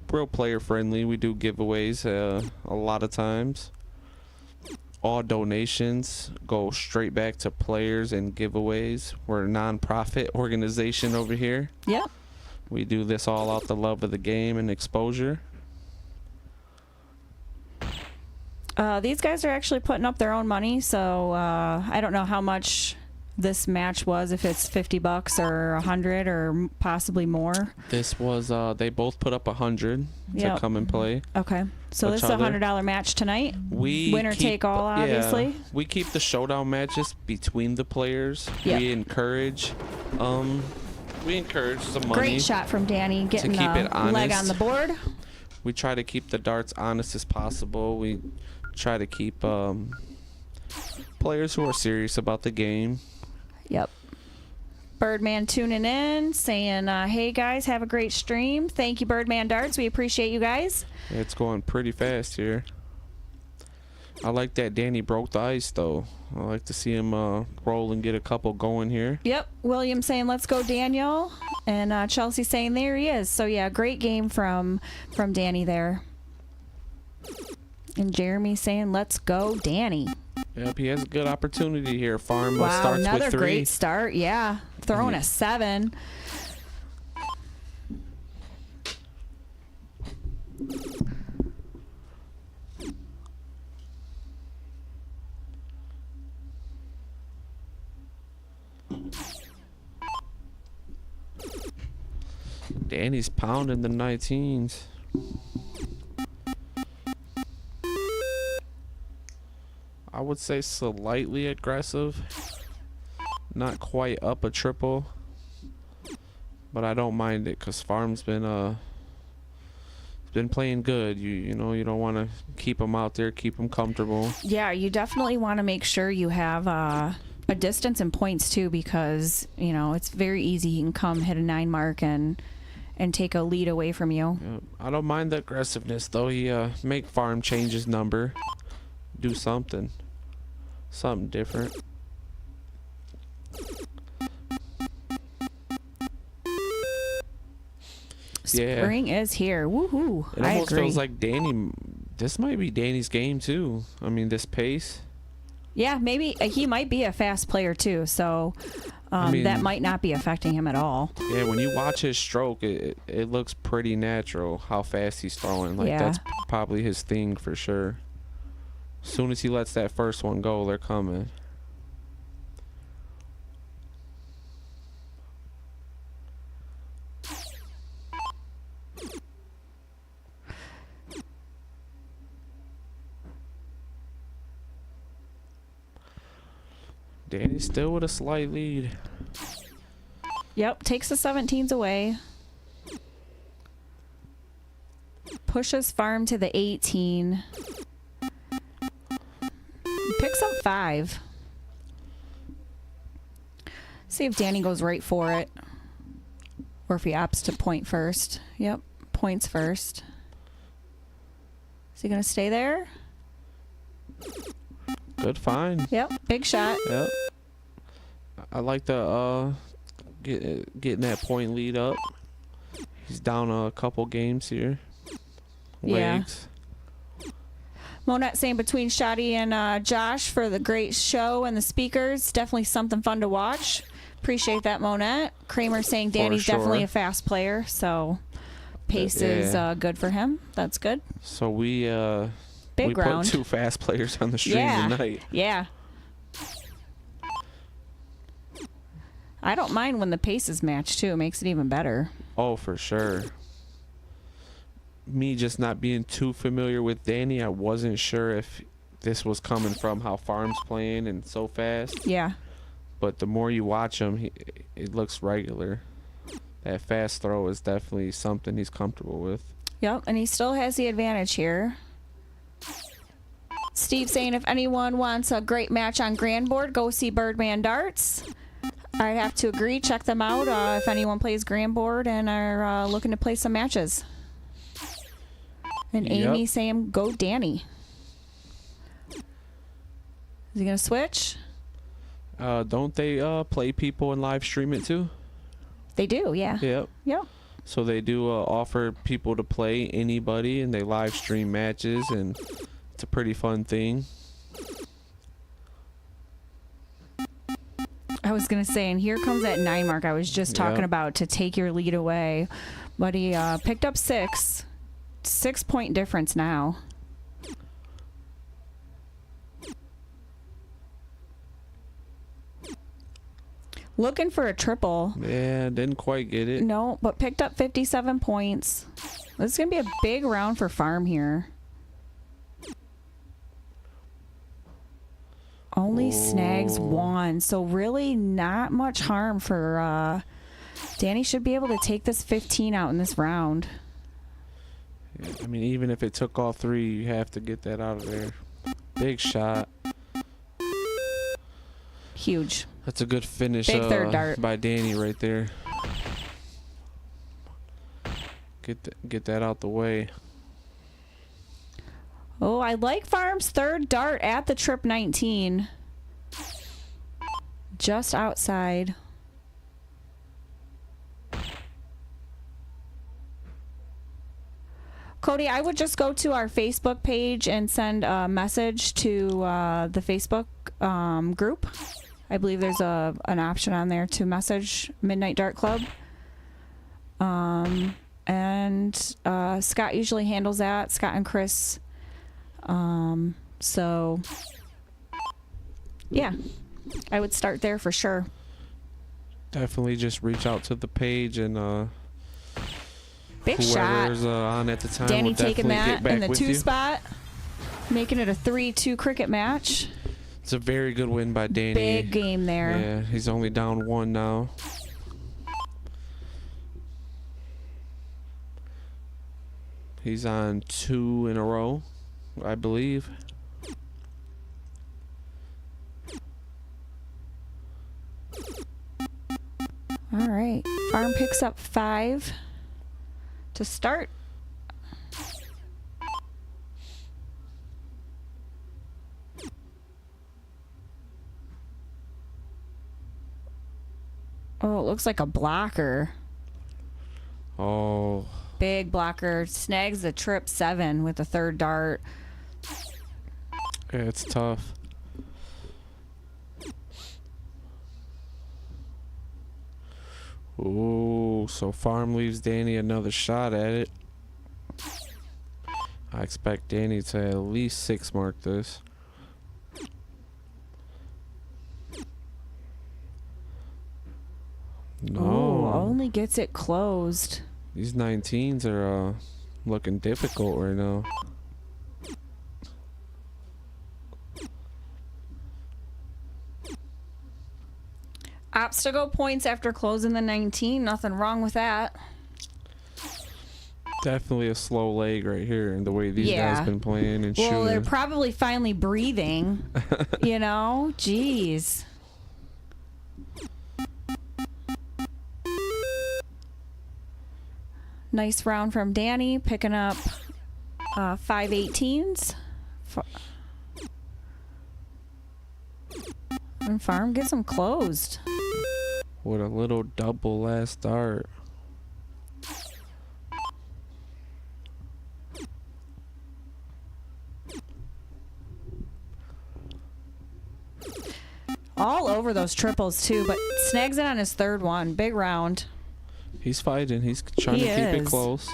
real player friendly. We do giveaways a lot of times. All donations go straight back to players and giveaways. We're a non-profit organization over here. Yep. We do this all out the love of the game and exposure. These guys are actually putting up their own money, so I don't know how much this match was, if it's $50 or $100 or possibly more. This was they both put up $100 Yep. to come and play. Okay, so Each this is a other. $100 match tonight. Winner take all, obviously. We keep the showdown matches between the players. Yep. We encourage some money. Great shot from Danny, getting keep a it leg honest. on the board. We try to keep the darts honest as possible. We try to keep players who are serious about the game. Yep. Birdman tuning in, saying, "Hey guys, have a great stream. Thank you, Birdman Darts. We appreciate you guys." It's going pretty fast here. I like that Danny broke the ice, though. I like to see him roll and get a couple going here. Yep. William saying, "Let's go, Daniel," and Chelsea saying, "There he is." So yeah, great game from Danny there. And Jeremy saying, "Let's go, Danny." Yep, he has a good opportunity here. Farm Wow, starts another with 3. great start. Yeah, throwing a 7. Danny's pounding the 19s. I would say slightly aggressive. Not quite up a triple. But I don't mind it because Farm's been playing good. You don't want to keep him out there, keep him comfortable. Yeah, you definitely want to make sure you have a distance and points too, because it's very easy. You can come hit a 9 mark and take a lead away from you. Yeah, I don't mind the aggressiveness though. He make Farm change his number, do something different. Yeah. Spring is here. Woohoo! It I almost agree. feels like Danny. This might be Danny's game too. I mean, this pace. Yeah, maybe he might be a fast player too, so mean- that might not be affecting him at all. Yeah, when you watch his stroke, it looks pretty natural how fast he's throwing. Like Yeah. that's probably his thing for sure. As soon as he lets that first one go, they're coming. Danny's still with a slight lead. Yep, takes the 17s away. Pushes Farm to the 18. Picks up 5. See if Danny goes right for it. Or if he opts to point first. Yep, points first. Is he going to stay there? Good find. Yep, big shot. Yep. I like the getting that point lead up. He's down a couple games here. Legs. Yeah. Monette saying between Shotty and Josh for the great show and the speakers. Definitely something fun to watch. Appreciate that, Monette. Kramer saying Danny's definitely a fast player, so pace is good for him. That's good. So we Big round. put 2 fast players on the stream tonight. Yeah. I don't mind when the paces match too. It makes it even better. Oh, for sure. Me just not being too familiar with Danny, I wasn't sure if this was coming from how Farm's playing and so fast. Yeah. But the more you watch him, it looks regular. That fast throw is definitely something he's comfortable with. Yep, and he still has the advantage here. Steve saying if anyone wants a great match on Grand Board, go see Birdman Darts. I have to agree. Check them out if anyone plays Grand Board and are looking to play some matches. And Amy saying go Danny. Is he going to switch? Don't they play people and live stream it too? They do, yeah. Yep. Yep. So they do offer people to play anybody, and they live stream matches, and it's a pretty fun thing. I was going to say, and here comes that 9 mark I was just talking about to take your lead away. But he picked up 6. 6-point difference now. Looking for a triple. Yeah, didn't quite get it. No, but picked up 57 points. This is going to be a big round for Farm here. Only snags 1, so really not much harm for Danny. Should be able to take this 15 out in this round. Yeah, I mean, even if it took all 3, you have to get that out of there. Big shot. Huge. That's a good finish Big third dart by Danny right there. Get that out the way. Oh, I like Farm's third dart at the trip 19. Just outside. Cody, I would just go to our Facebook page and send a message to the Facebook group. I believe there's an option on there to message Midnight Dart Club. And Scott usually handles that. Scott and Chris. So yeah, I would start there for sure. Definitely just reach out to the page and big shot. Whoever's on at the time. Danny taking that that in the 2 spot, making it a 3-2 cricket match. It's a very good win by Danny. Big game there. Yeah, he's only down 1 now. He's on 2 in a row, I believe. All right. Farm picks up 5 to start. Oh, it looks like a blocker. Oh. Big blocker. Snags the trip 7 with the third dart. Yeah, it's tough. Ooh, so Farm leaves Danny another shot at it. I expect Danny to at least 6 mark this. No. Oh, only gets it closed. These 19s are looking difficult right now. Obstacle points after closing the 19. Nothing wrong with that. Definitely a slow leg right here, and the way these Yeah. guys been playing and Well, they're shooting. probably finally breathing. You know? Jeez. Nice round from Danny, picking up 518s. And Farm gets them closed. With a little double last start. All over those triples, too, but snags it on his third one. Big round. He's fighting. He's trying to keep it is. close.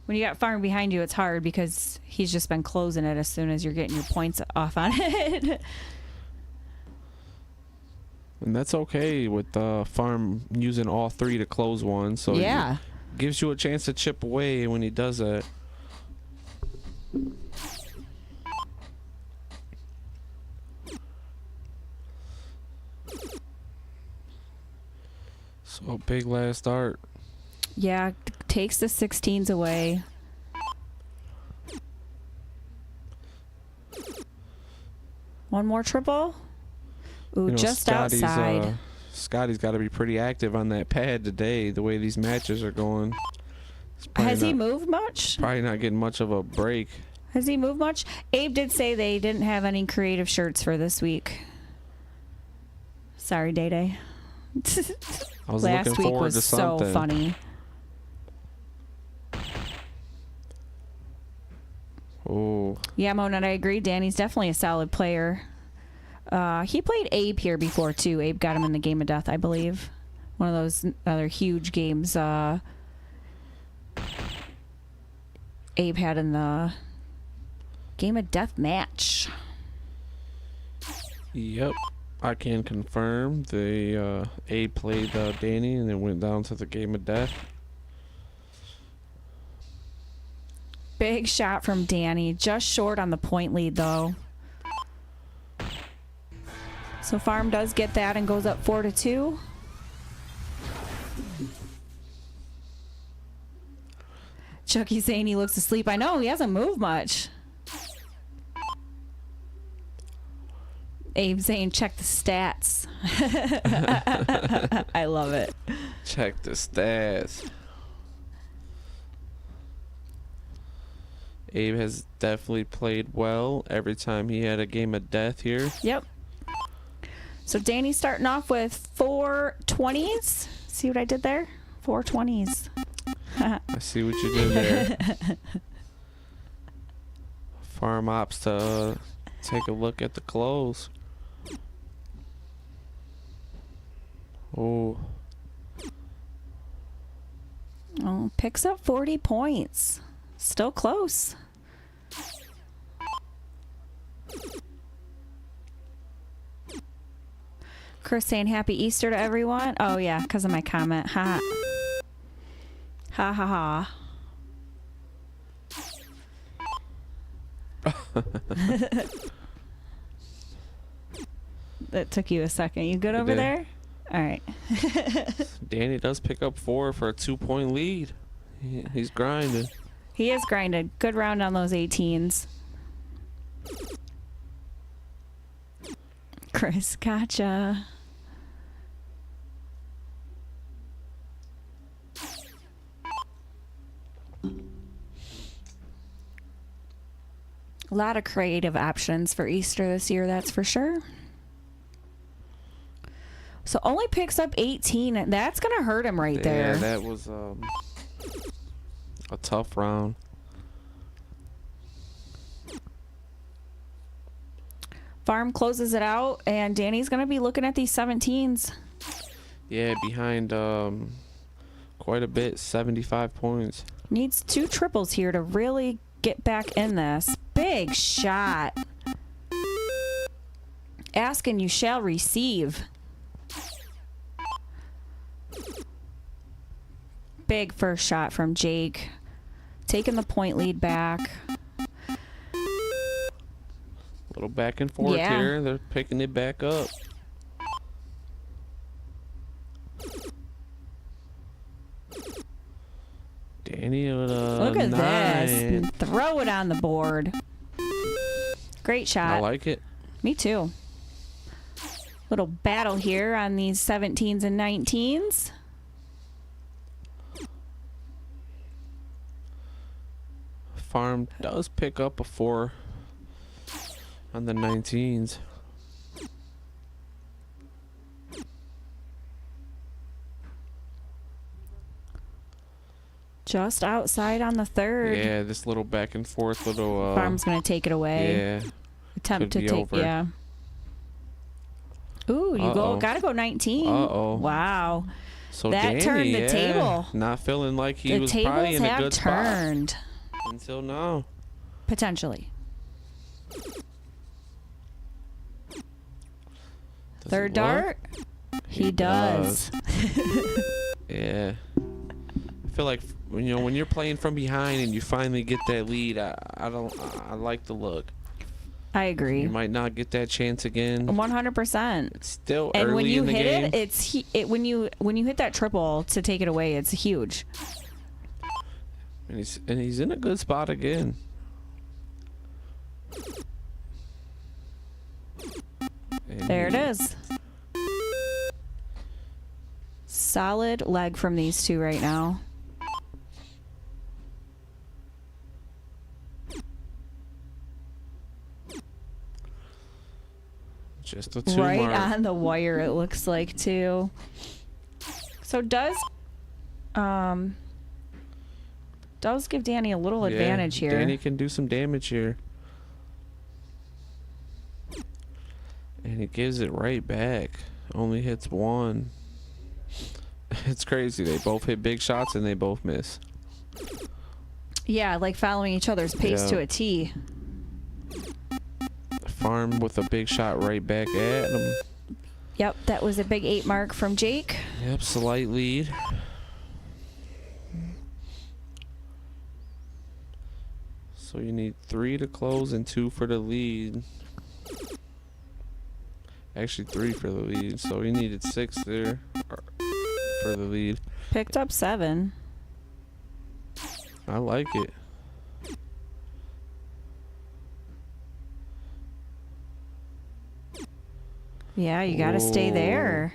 When you got Farm behind you, it's hard because he's just been closing it as soon as you're getting your points off on it. And that's okay with Farm using all three to close one. So Yeah. gives you a chance to chip away when he does that. So big last start. Yeah, takes the 16s away. One more triple. Ooh, You know, just Scotty's, outside. Scotty's got to be pretty active on that pad today. The way these matches are going. Has he moved much? Probably not getting much of a break. Has he moved much? Abe did say they didn't have any creative shirts for this week. Sorry, Day Day. I was Last looking week forward was to so something. funny. Oh, Yeah, Mona, I agree. Danny's definitely a solid player. He played Abe here before, too. Abe got him in the Game of Death, I believe. One of those other huge games Abe had in the Game of Death match. yep. I can confirm. The Abe played Danny and then went down to the Game of Death. Big shot from Danny. Just short on the point lead, though. So Farm does get that and goes up 4-2. Chucky's saying he looks asleep. I know, he hasn't moved much. Abe saying check the stats. I love it. Check the stats. Abe has definitely played well every time he had a Game of Death here. Yep. So Danny's starting off with 4 20s. See what I did there? 4 20s. I see what you did there. Farm ops to take a look at the close. Oh, Oh, picks up 40 points. Still close. Chris saying happy Easter to everyone. Oh, yeah, because of my comment. Ha. Ha ha ha. That took you a second. You good over did. there? All right. Danny does pick up 4 for a 2-point lead. He's grinding. He is grinded. Good round on those 18s. Chris, gotcha. A lot of creative options for Easter this year, that's for sure. So only picks up 18, and that's going to hurt him right there. Yeah, that was a tough round. Farm closes it out, and Danny's going to be looking at these 17s. Yeah, behind quite a bit, 75 points. Needs 2 triples here to really get back in this. Big shot. Ask and you shall receive. Big first shot from Jake. Taking the point lead back. Little back and forth Yeah. here. They're picking it back up. Danny with a Look at 9. this. Throw it on the board. Great shot. I like it. Me too. Little battle here on these 17s and 19s. Farm does pick up a 4 on the 19s. Just outside on the third. Yeah, this little back and forth little Farm's going to take it away. yeah. Attempt could to be take, over. yeah. Ooh, you Uh-oh. gotta go 19. Uh-oh. Wow. So That Danny, turned the yeah, table. not feeling like he The was probably tables in a have good turned. spot until now. Potentially. Does Third he look? dart. He does. Yeah. I feel like when you're playing from behind and you finally get that lead, I like the look. I agree. You might not get that chance again. 100%. It's still And early when you in the hit game. it, when you hit that triple to take it away, it's huge. And he's in a good spot again. And There it is. Solid leg from these two right now. Just a 2 Right mark. on the wire, it looks like, too. So does give Danny a little advantage here. Danny can do some damage here. And he gives it right back. Only hits 1. It's crazy. They both hit big shots and they both miss. Yeah, like following each other's pace Yeah. to a T. Farm with a big shot right back at him. Yep, that was a big 8 mark from Jake. Yep, slight lead. So you need 3 to close and 2 for the lead. Actually 3 for the lead. So you needed 6 there for the lead. Picked up 7. I like it. Yeah, you got to stay there.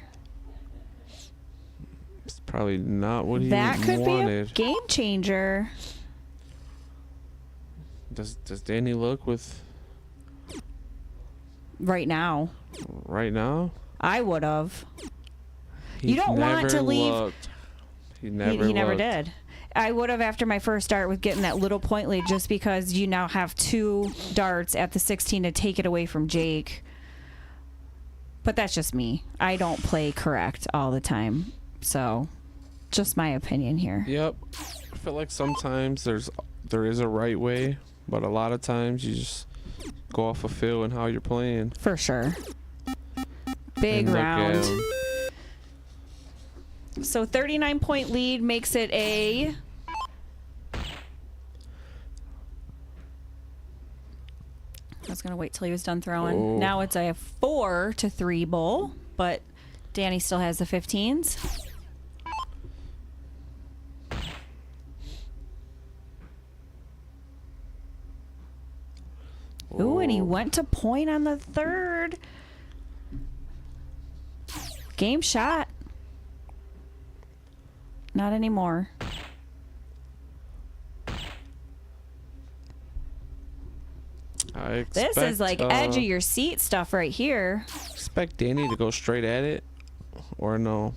It's probably not what he That could wanted. be a game changer. Does Danny look with Right now, right now? I would have. He You don't want to never leave- looked. He He never never looked. did. I would have after my first start with getting that little point lead, just because you now have 2 darts at the 16 to take it away from Jake. But that's just me. I don't play correct all the time. So, just my opinion here. Yep. I feel like sometimes there is a right way, but a lot of times you just go off a feel and how you're playing. For sure. Big And look at round. him. So 39-point lead makes it a... I was going to wait till he was done throwing. Oh. Now it's a 4-3 bowl, but Danny still has the 15s. Ooh, and he went to point on the third. Game shot. Not anymore. I This is like expect, edge of your seat stuff right here. expect Danny to go straight at it, or no?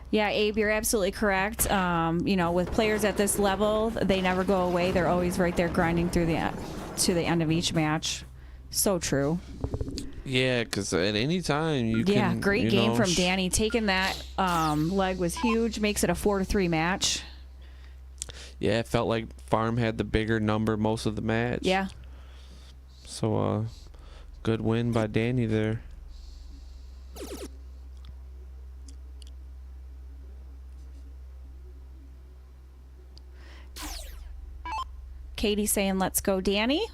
Yeah, Abe, you're absolutely correct. With players at this level, they never go away. They're always right there grinding through to the end of each match. So true. Yeah, because at any time you can. Yeah, great you game know, from Danny. Taking that leg was huge. Makes it a 4-3 match. Yeah, it felt like Farm had the bigger number most of the match. Yeah. So, good win by Danny there. Katie saying, "Let's go, Danny."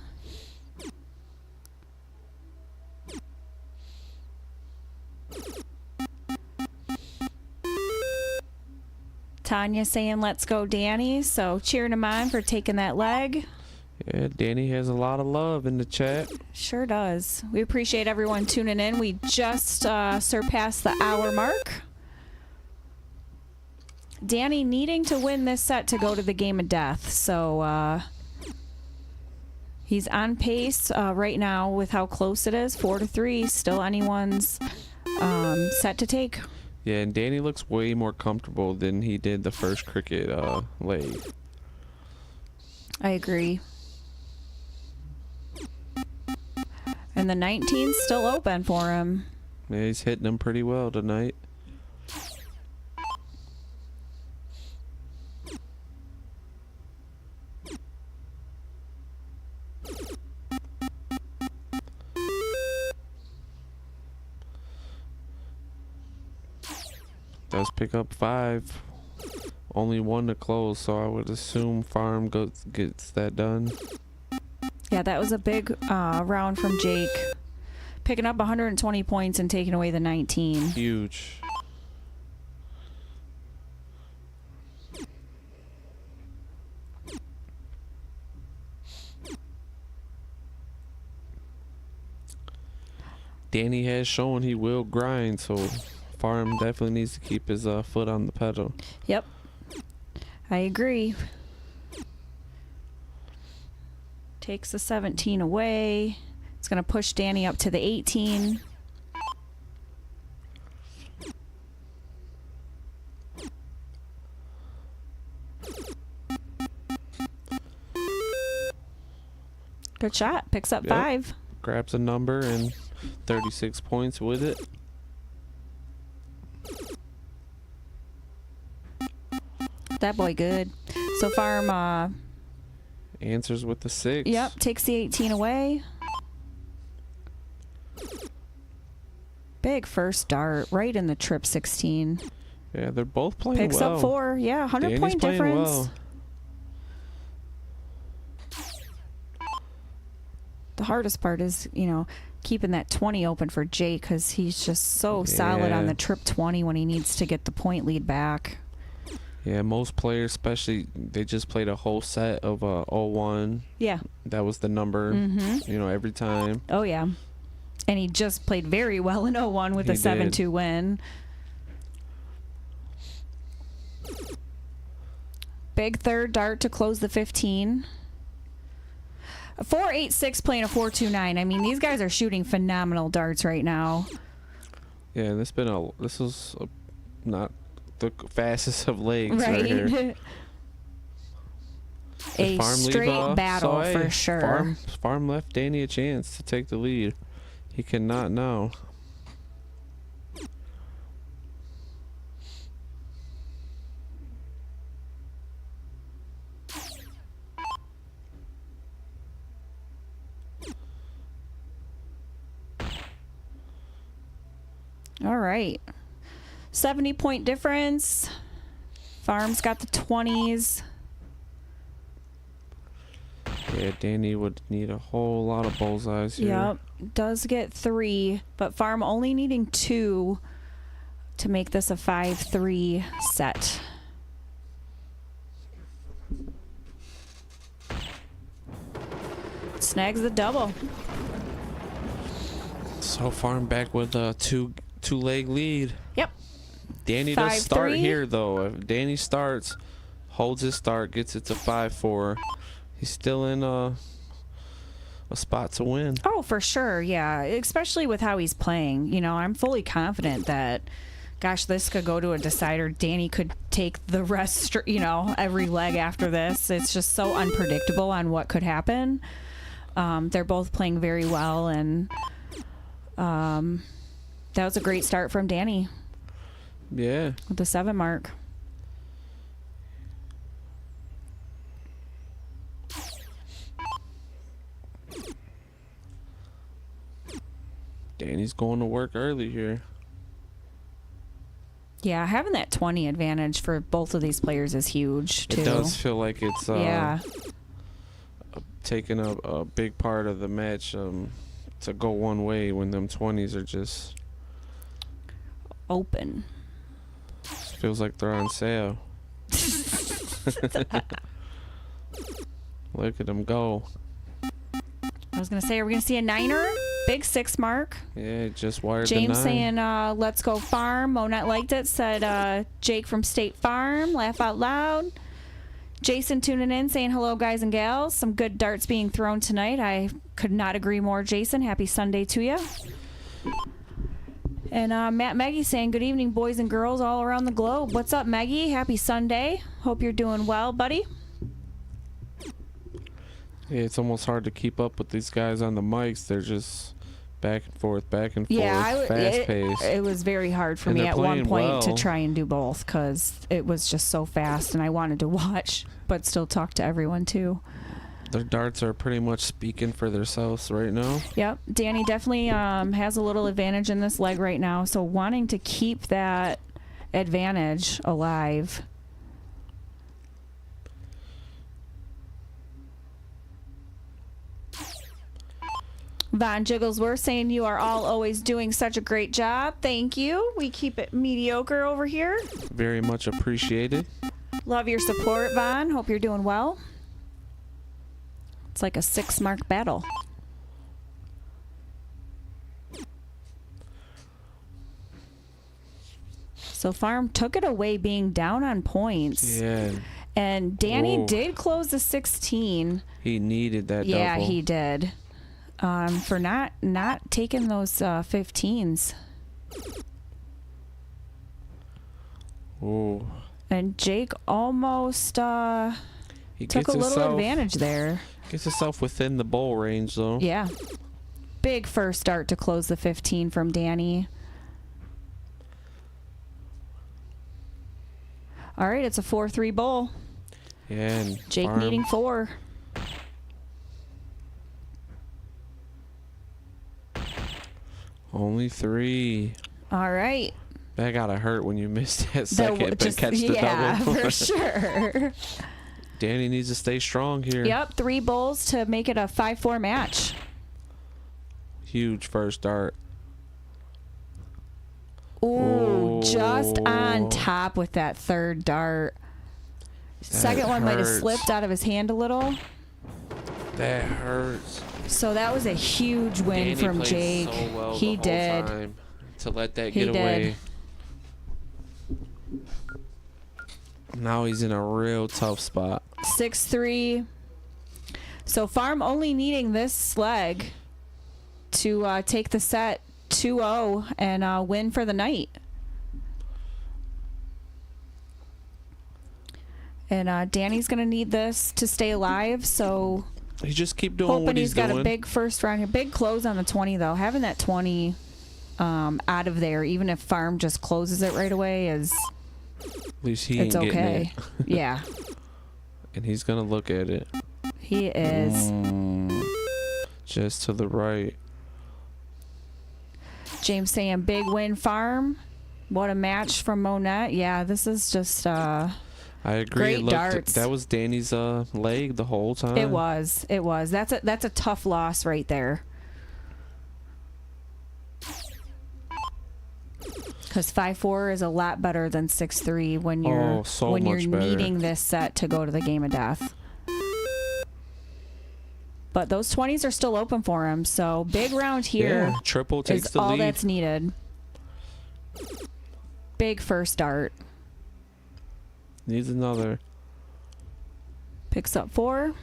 Tanya saying, let's go, Danny. So cheering him on for taking that leg. Yeah, Danny has a lot of love in the chat. Sure does. We appreciate everyone tuning in. We just surpassed the hour mark. Danny needing to win this set to go to the game of death. So he's on pace right now with how close it is. 4-3. Still anyone's set to take. Yeah, and Danny looks way more comfortable than he did the first cricket leg. I agree. And the 19's still open for him. Yeah, he's hitting them pretty well tonight. Does pick up 5. Only 1 to close, so I would assume Farm gets that done. Yeah, that was a big round from Jake. Picking up 120 points and taking away the 19. Huge. Danny has shown he will grind, so Farm definitely needs to keep his foot on the pedal. Yep. I agree. Takes the 17 away. It's going to push Danny up to the 18. Good shot. Picks up 5. Grabs a number and 36 points with it. That boy good. So Farm answers with the 6. Yep, takes the 18 away. Big first dart right in the trip 16. Yeah, they're both playing Picks well. up 4. Yeah, 100 Danny's point playing difference. well. The hardest part is, keeping that 20 open for Jake because he's just so solid on the trip 20 when he needs to get the point lead back. Yeah, most players, especially, they just played a whole set of 0-1. Yeah. That was the number, every time. Oh, yeah. And he just played very well in 0-1 with a 7-2 win. Big third dart to close the 15. A 4.86 playing a 4.29. I mean, these guys are shooting phenomenal darts right now. Yeah, this is not the fastest of legs right here. A Farm straight battle so, for sure. Farm left Danny a chance to take the lead. He cannot now. All right. 70 point difference. Farm's got the 20s. Yeah, Danny would need a whole lot of bullseyes here. Yep. Does get 3, but Farm only needing 2 to make this a 5-3 set. Snags the double. So Farm back with a two-leg lead. Yep. Danny does start 5-3. here, though. If Danny starts, holds his start, gets it to 5-4, he's still in a spot to win. Oh, for sure. Yeah. Especially with how he's playing. I'm fully confident that, gosh, this could go to a decider. Danny could take the rest, every leg after this. It's just so unpredictable on what could happen. They're both playing very well, and that was a great start from Danny. Yeah. With the 7 mark. Danny's going to work early here. Yeah, having that 20 advantage for both of these players is huge, too. It does feel like it's taking a big part of the match to go one way when them 20s are just open. feels like they're on sale. Look at him go. I was going to say, are we going to see a niner? Big 6 mark. Yeah, just wired James the 9. saying, let's go farm. Monette liked it. Said, Jake from State Farm. Laugh out loud. Jason tuning in saying, hello, guys and gals. Some good darts being thrown tonight. I could not agree more, Jason. Happy Sunday to you. And Matt Maggie saying, good evening, boys and girls all around the globe. What's up, Maggie? Happy Sunday. Hope you're doing well, buddy. Yeah, it's almost hard to keep up with these guys on the mics. They're just back and forth, Yeah, fast paced. it was very hard for And me they're at one playing point to well. try and do both because it was just so fast and I wanted to watch but still talk to everyone too. Their darts are pretty much speaking for themselves right now. Yep, Danny definitely has a little advantage in this leg right now, so wanting to keep that advantage alive. Von Jigglesworth saying you are all always doing such a great job. Thank you. We keep it mediocre over here. Very much appreciated. Love your support, Von. Hope you're doing well. It's like a 6 mark battle. So Farm took it away being down on points. Yeah, And Danny Whoa. did close the 16. he needed that Yeah, double. he did. For not taking those 15s. Oh, And Jake almost he took gets a little himself, advantage there. Gets himself within the bowl range, though. Yeah. Big first start to close the 15 from Danny. All right, it's a 4-3 bowl. Yeah, and Jake Farm, needing 4. only 3. All right. That gotta hurt when you miss that second, but catch the yeah, double. for sure. Danny needs to stay strong here. Yep, 3 bowls to make it a 5-4 match. Huge first dart. Ooh, just on Oh. top with that third dart. Second one might have hurts. slipped out of his hand a little. That hurts. So that was a huge win Danny from played Jake. so well He the whole did. time to let that He get away. Now he's in a real tough spot. 6-3. So Farm only needing this leg to take the set 2-0 and win for the night. And Danny's going to need this to stay alive, so He just keep doing hoping what he's he's got doing. a big first round here. Big close on the 20, though. Having that 20 out of there, even if Farm just closes it right away, is At least he it's ain't getting okay. it. Yeah, And he's gonna look at it. he is. Just to the right. James saying big win Farm. What a match from Monette. Yeah, this is just I agree. Great It looked, darts. that was Danny's leg the whole time. it was. That's a tough loss right there. Because 5-4 is a lot better than 6-3 when you're so when you're much better. needing this set to go to the game of death. But those 20s are still open for him, so big round here Yeah, triple takes is the all lead. that's needed. Big first dart. Needs another. Picks up 4.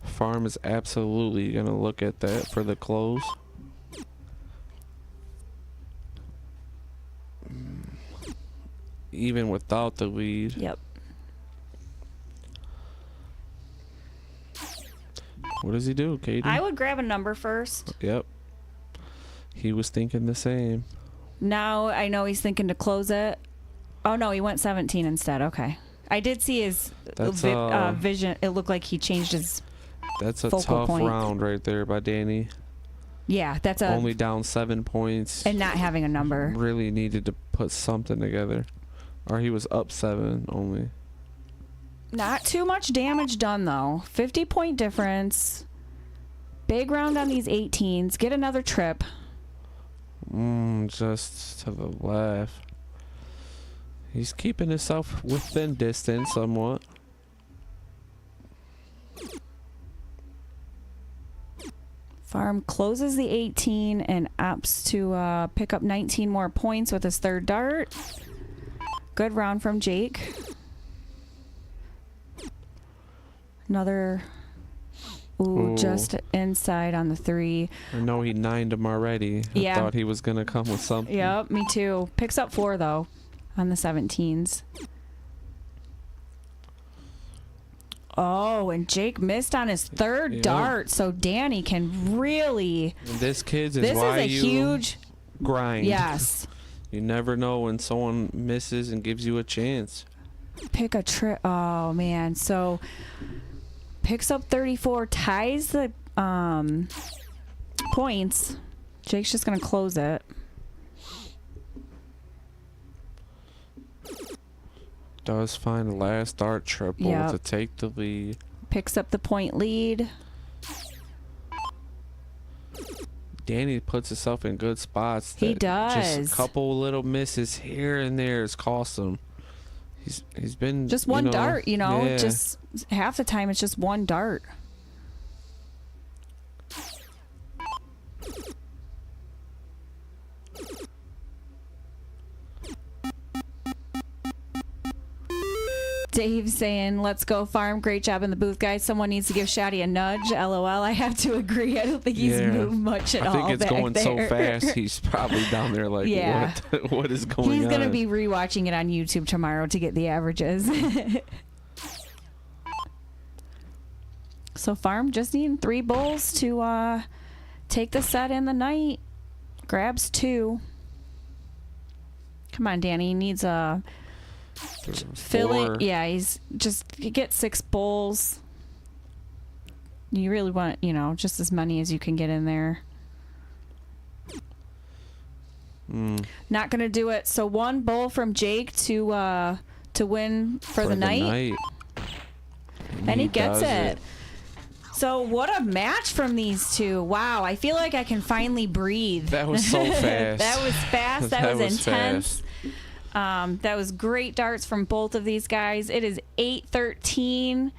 Farm is absolutely gonna look at that for the close. Even without the lead. Yep. What does he do, Katie? I would grab a number first. Yep. He was thinking the same. Now I know he's thinking to close it. Oh no, he went 17 instead. Okay. I did see his That's vision. It looked like he changed his. That's a Focal tough point. round right there by Danny. Yeah, that's a. Only down 7 points. And not having a number. Really needed to put something together. Or he was up 7 only. Not too much damage done though. 50-point difference. Big round on these 18s. Get another trip. Just to the left. He's keeping himself within distance somewhat. Farm closes the 18 and opts to pick up 19 more points with his third dart. Good round from Jake. Another, ooh, just inside on the 3. I know he 9'd him already. Yeah. I thought he was going to come with something. Yep, me too. Picks up 4 though on the 17s. Oh, and Jake missed on his third Yep. dart, so Danny can really. And this kid's is This is why a you huge. grind. Yes. You never know when someone misses and gives you a chance. Pick a trip. Oh man, so picks up 34, ties the points. Jake's just gonna close it. Does find the last dart triple Yep. to take the lead. Picks up the point lead. Danny puts himself in good spots. He that does. Just a couple little misses here and there has cost him. He's been Just one dart, yeah. just half the time it's just one dart. Dave saying, let's go farm. Great job in the booth, guys. Someone needs to give Shaddy a nudge. LOL. I have to agree. I don't think he's Yeah. moved much at all. I think it's back going so there. fast. He's probably down there like, Yeah. what is going on? He's going to be rewatching it on YouTube tomorrow to get the averages. So farm just needing 3 bowls to take the set in the night. Grabs 2. Come on, Danny. He needs a fill Four. it. Yeah, you get 6 bowls. You really want, just as many as you can get in there. Not gonna do it. So 1 bowl from Jake to win for the night. And he gets does it. So what a match from these two. Wow, I feel like I can finally breathe. That was so fast. That was fast. That was intense. fast. That was great darts from both of these guys. It is 8:13.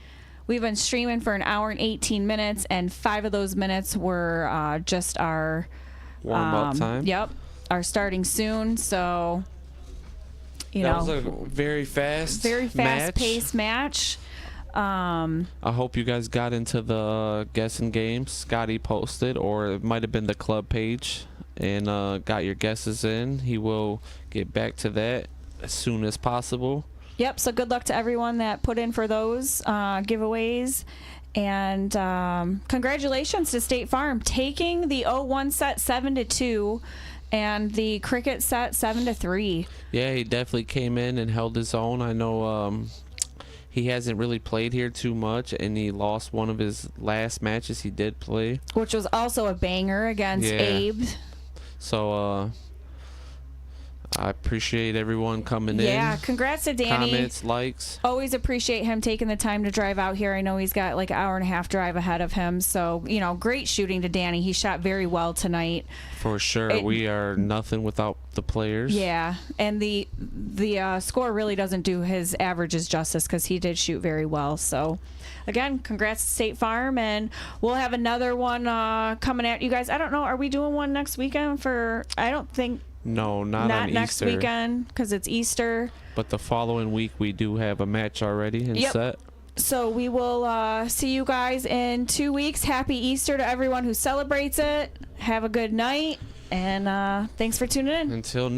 We've been streaming for an hour and 18 minutes, and 5 of those minutes were just our Warm-up time. Yep, are starting soon. So, That was a very very fast-paced match. I hope you guys got into the guessing games Scotty posted, or it might have been the club page, and got your guesses in. He will get back to that as soon as possible. Yep, so good luck to everyone that put in for those giveaways. And congratulations to State Farm taking the 0-1 set 7-2 and the cricket set 7-3. Yeah, he definitely came in and held his own. I know he hasn't really played here too much, and he lost one of his last matches he did play, Which was also a banger against Abe. So I appreciate everyone coming in. Yeah, congrats to Danny. Comments, likes. Always appreciate him taking the time to drive out here. I know he's got like an hour and a half drive ahead of him. So, great shooting to Danny. He shot very well tonight. For sure. We are nothing without the players. Yeah, and the score really doesn't do his averages justice because he did shoot very well. So, again, congrats to State Farm, and we'll have another one coming at you guys. I don't know. Are we doing one next weekend for? I don't think. No, not on next Easter. weekend because it's Easter. But the following week we do have a match already and set. So we will see you guys in 2 weeks. Happy Easter to everyone who celebrates it. Have a good night, and thanks for tuning in. Until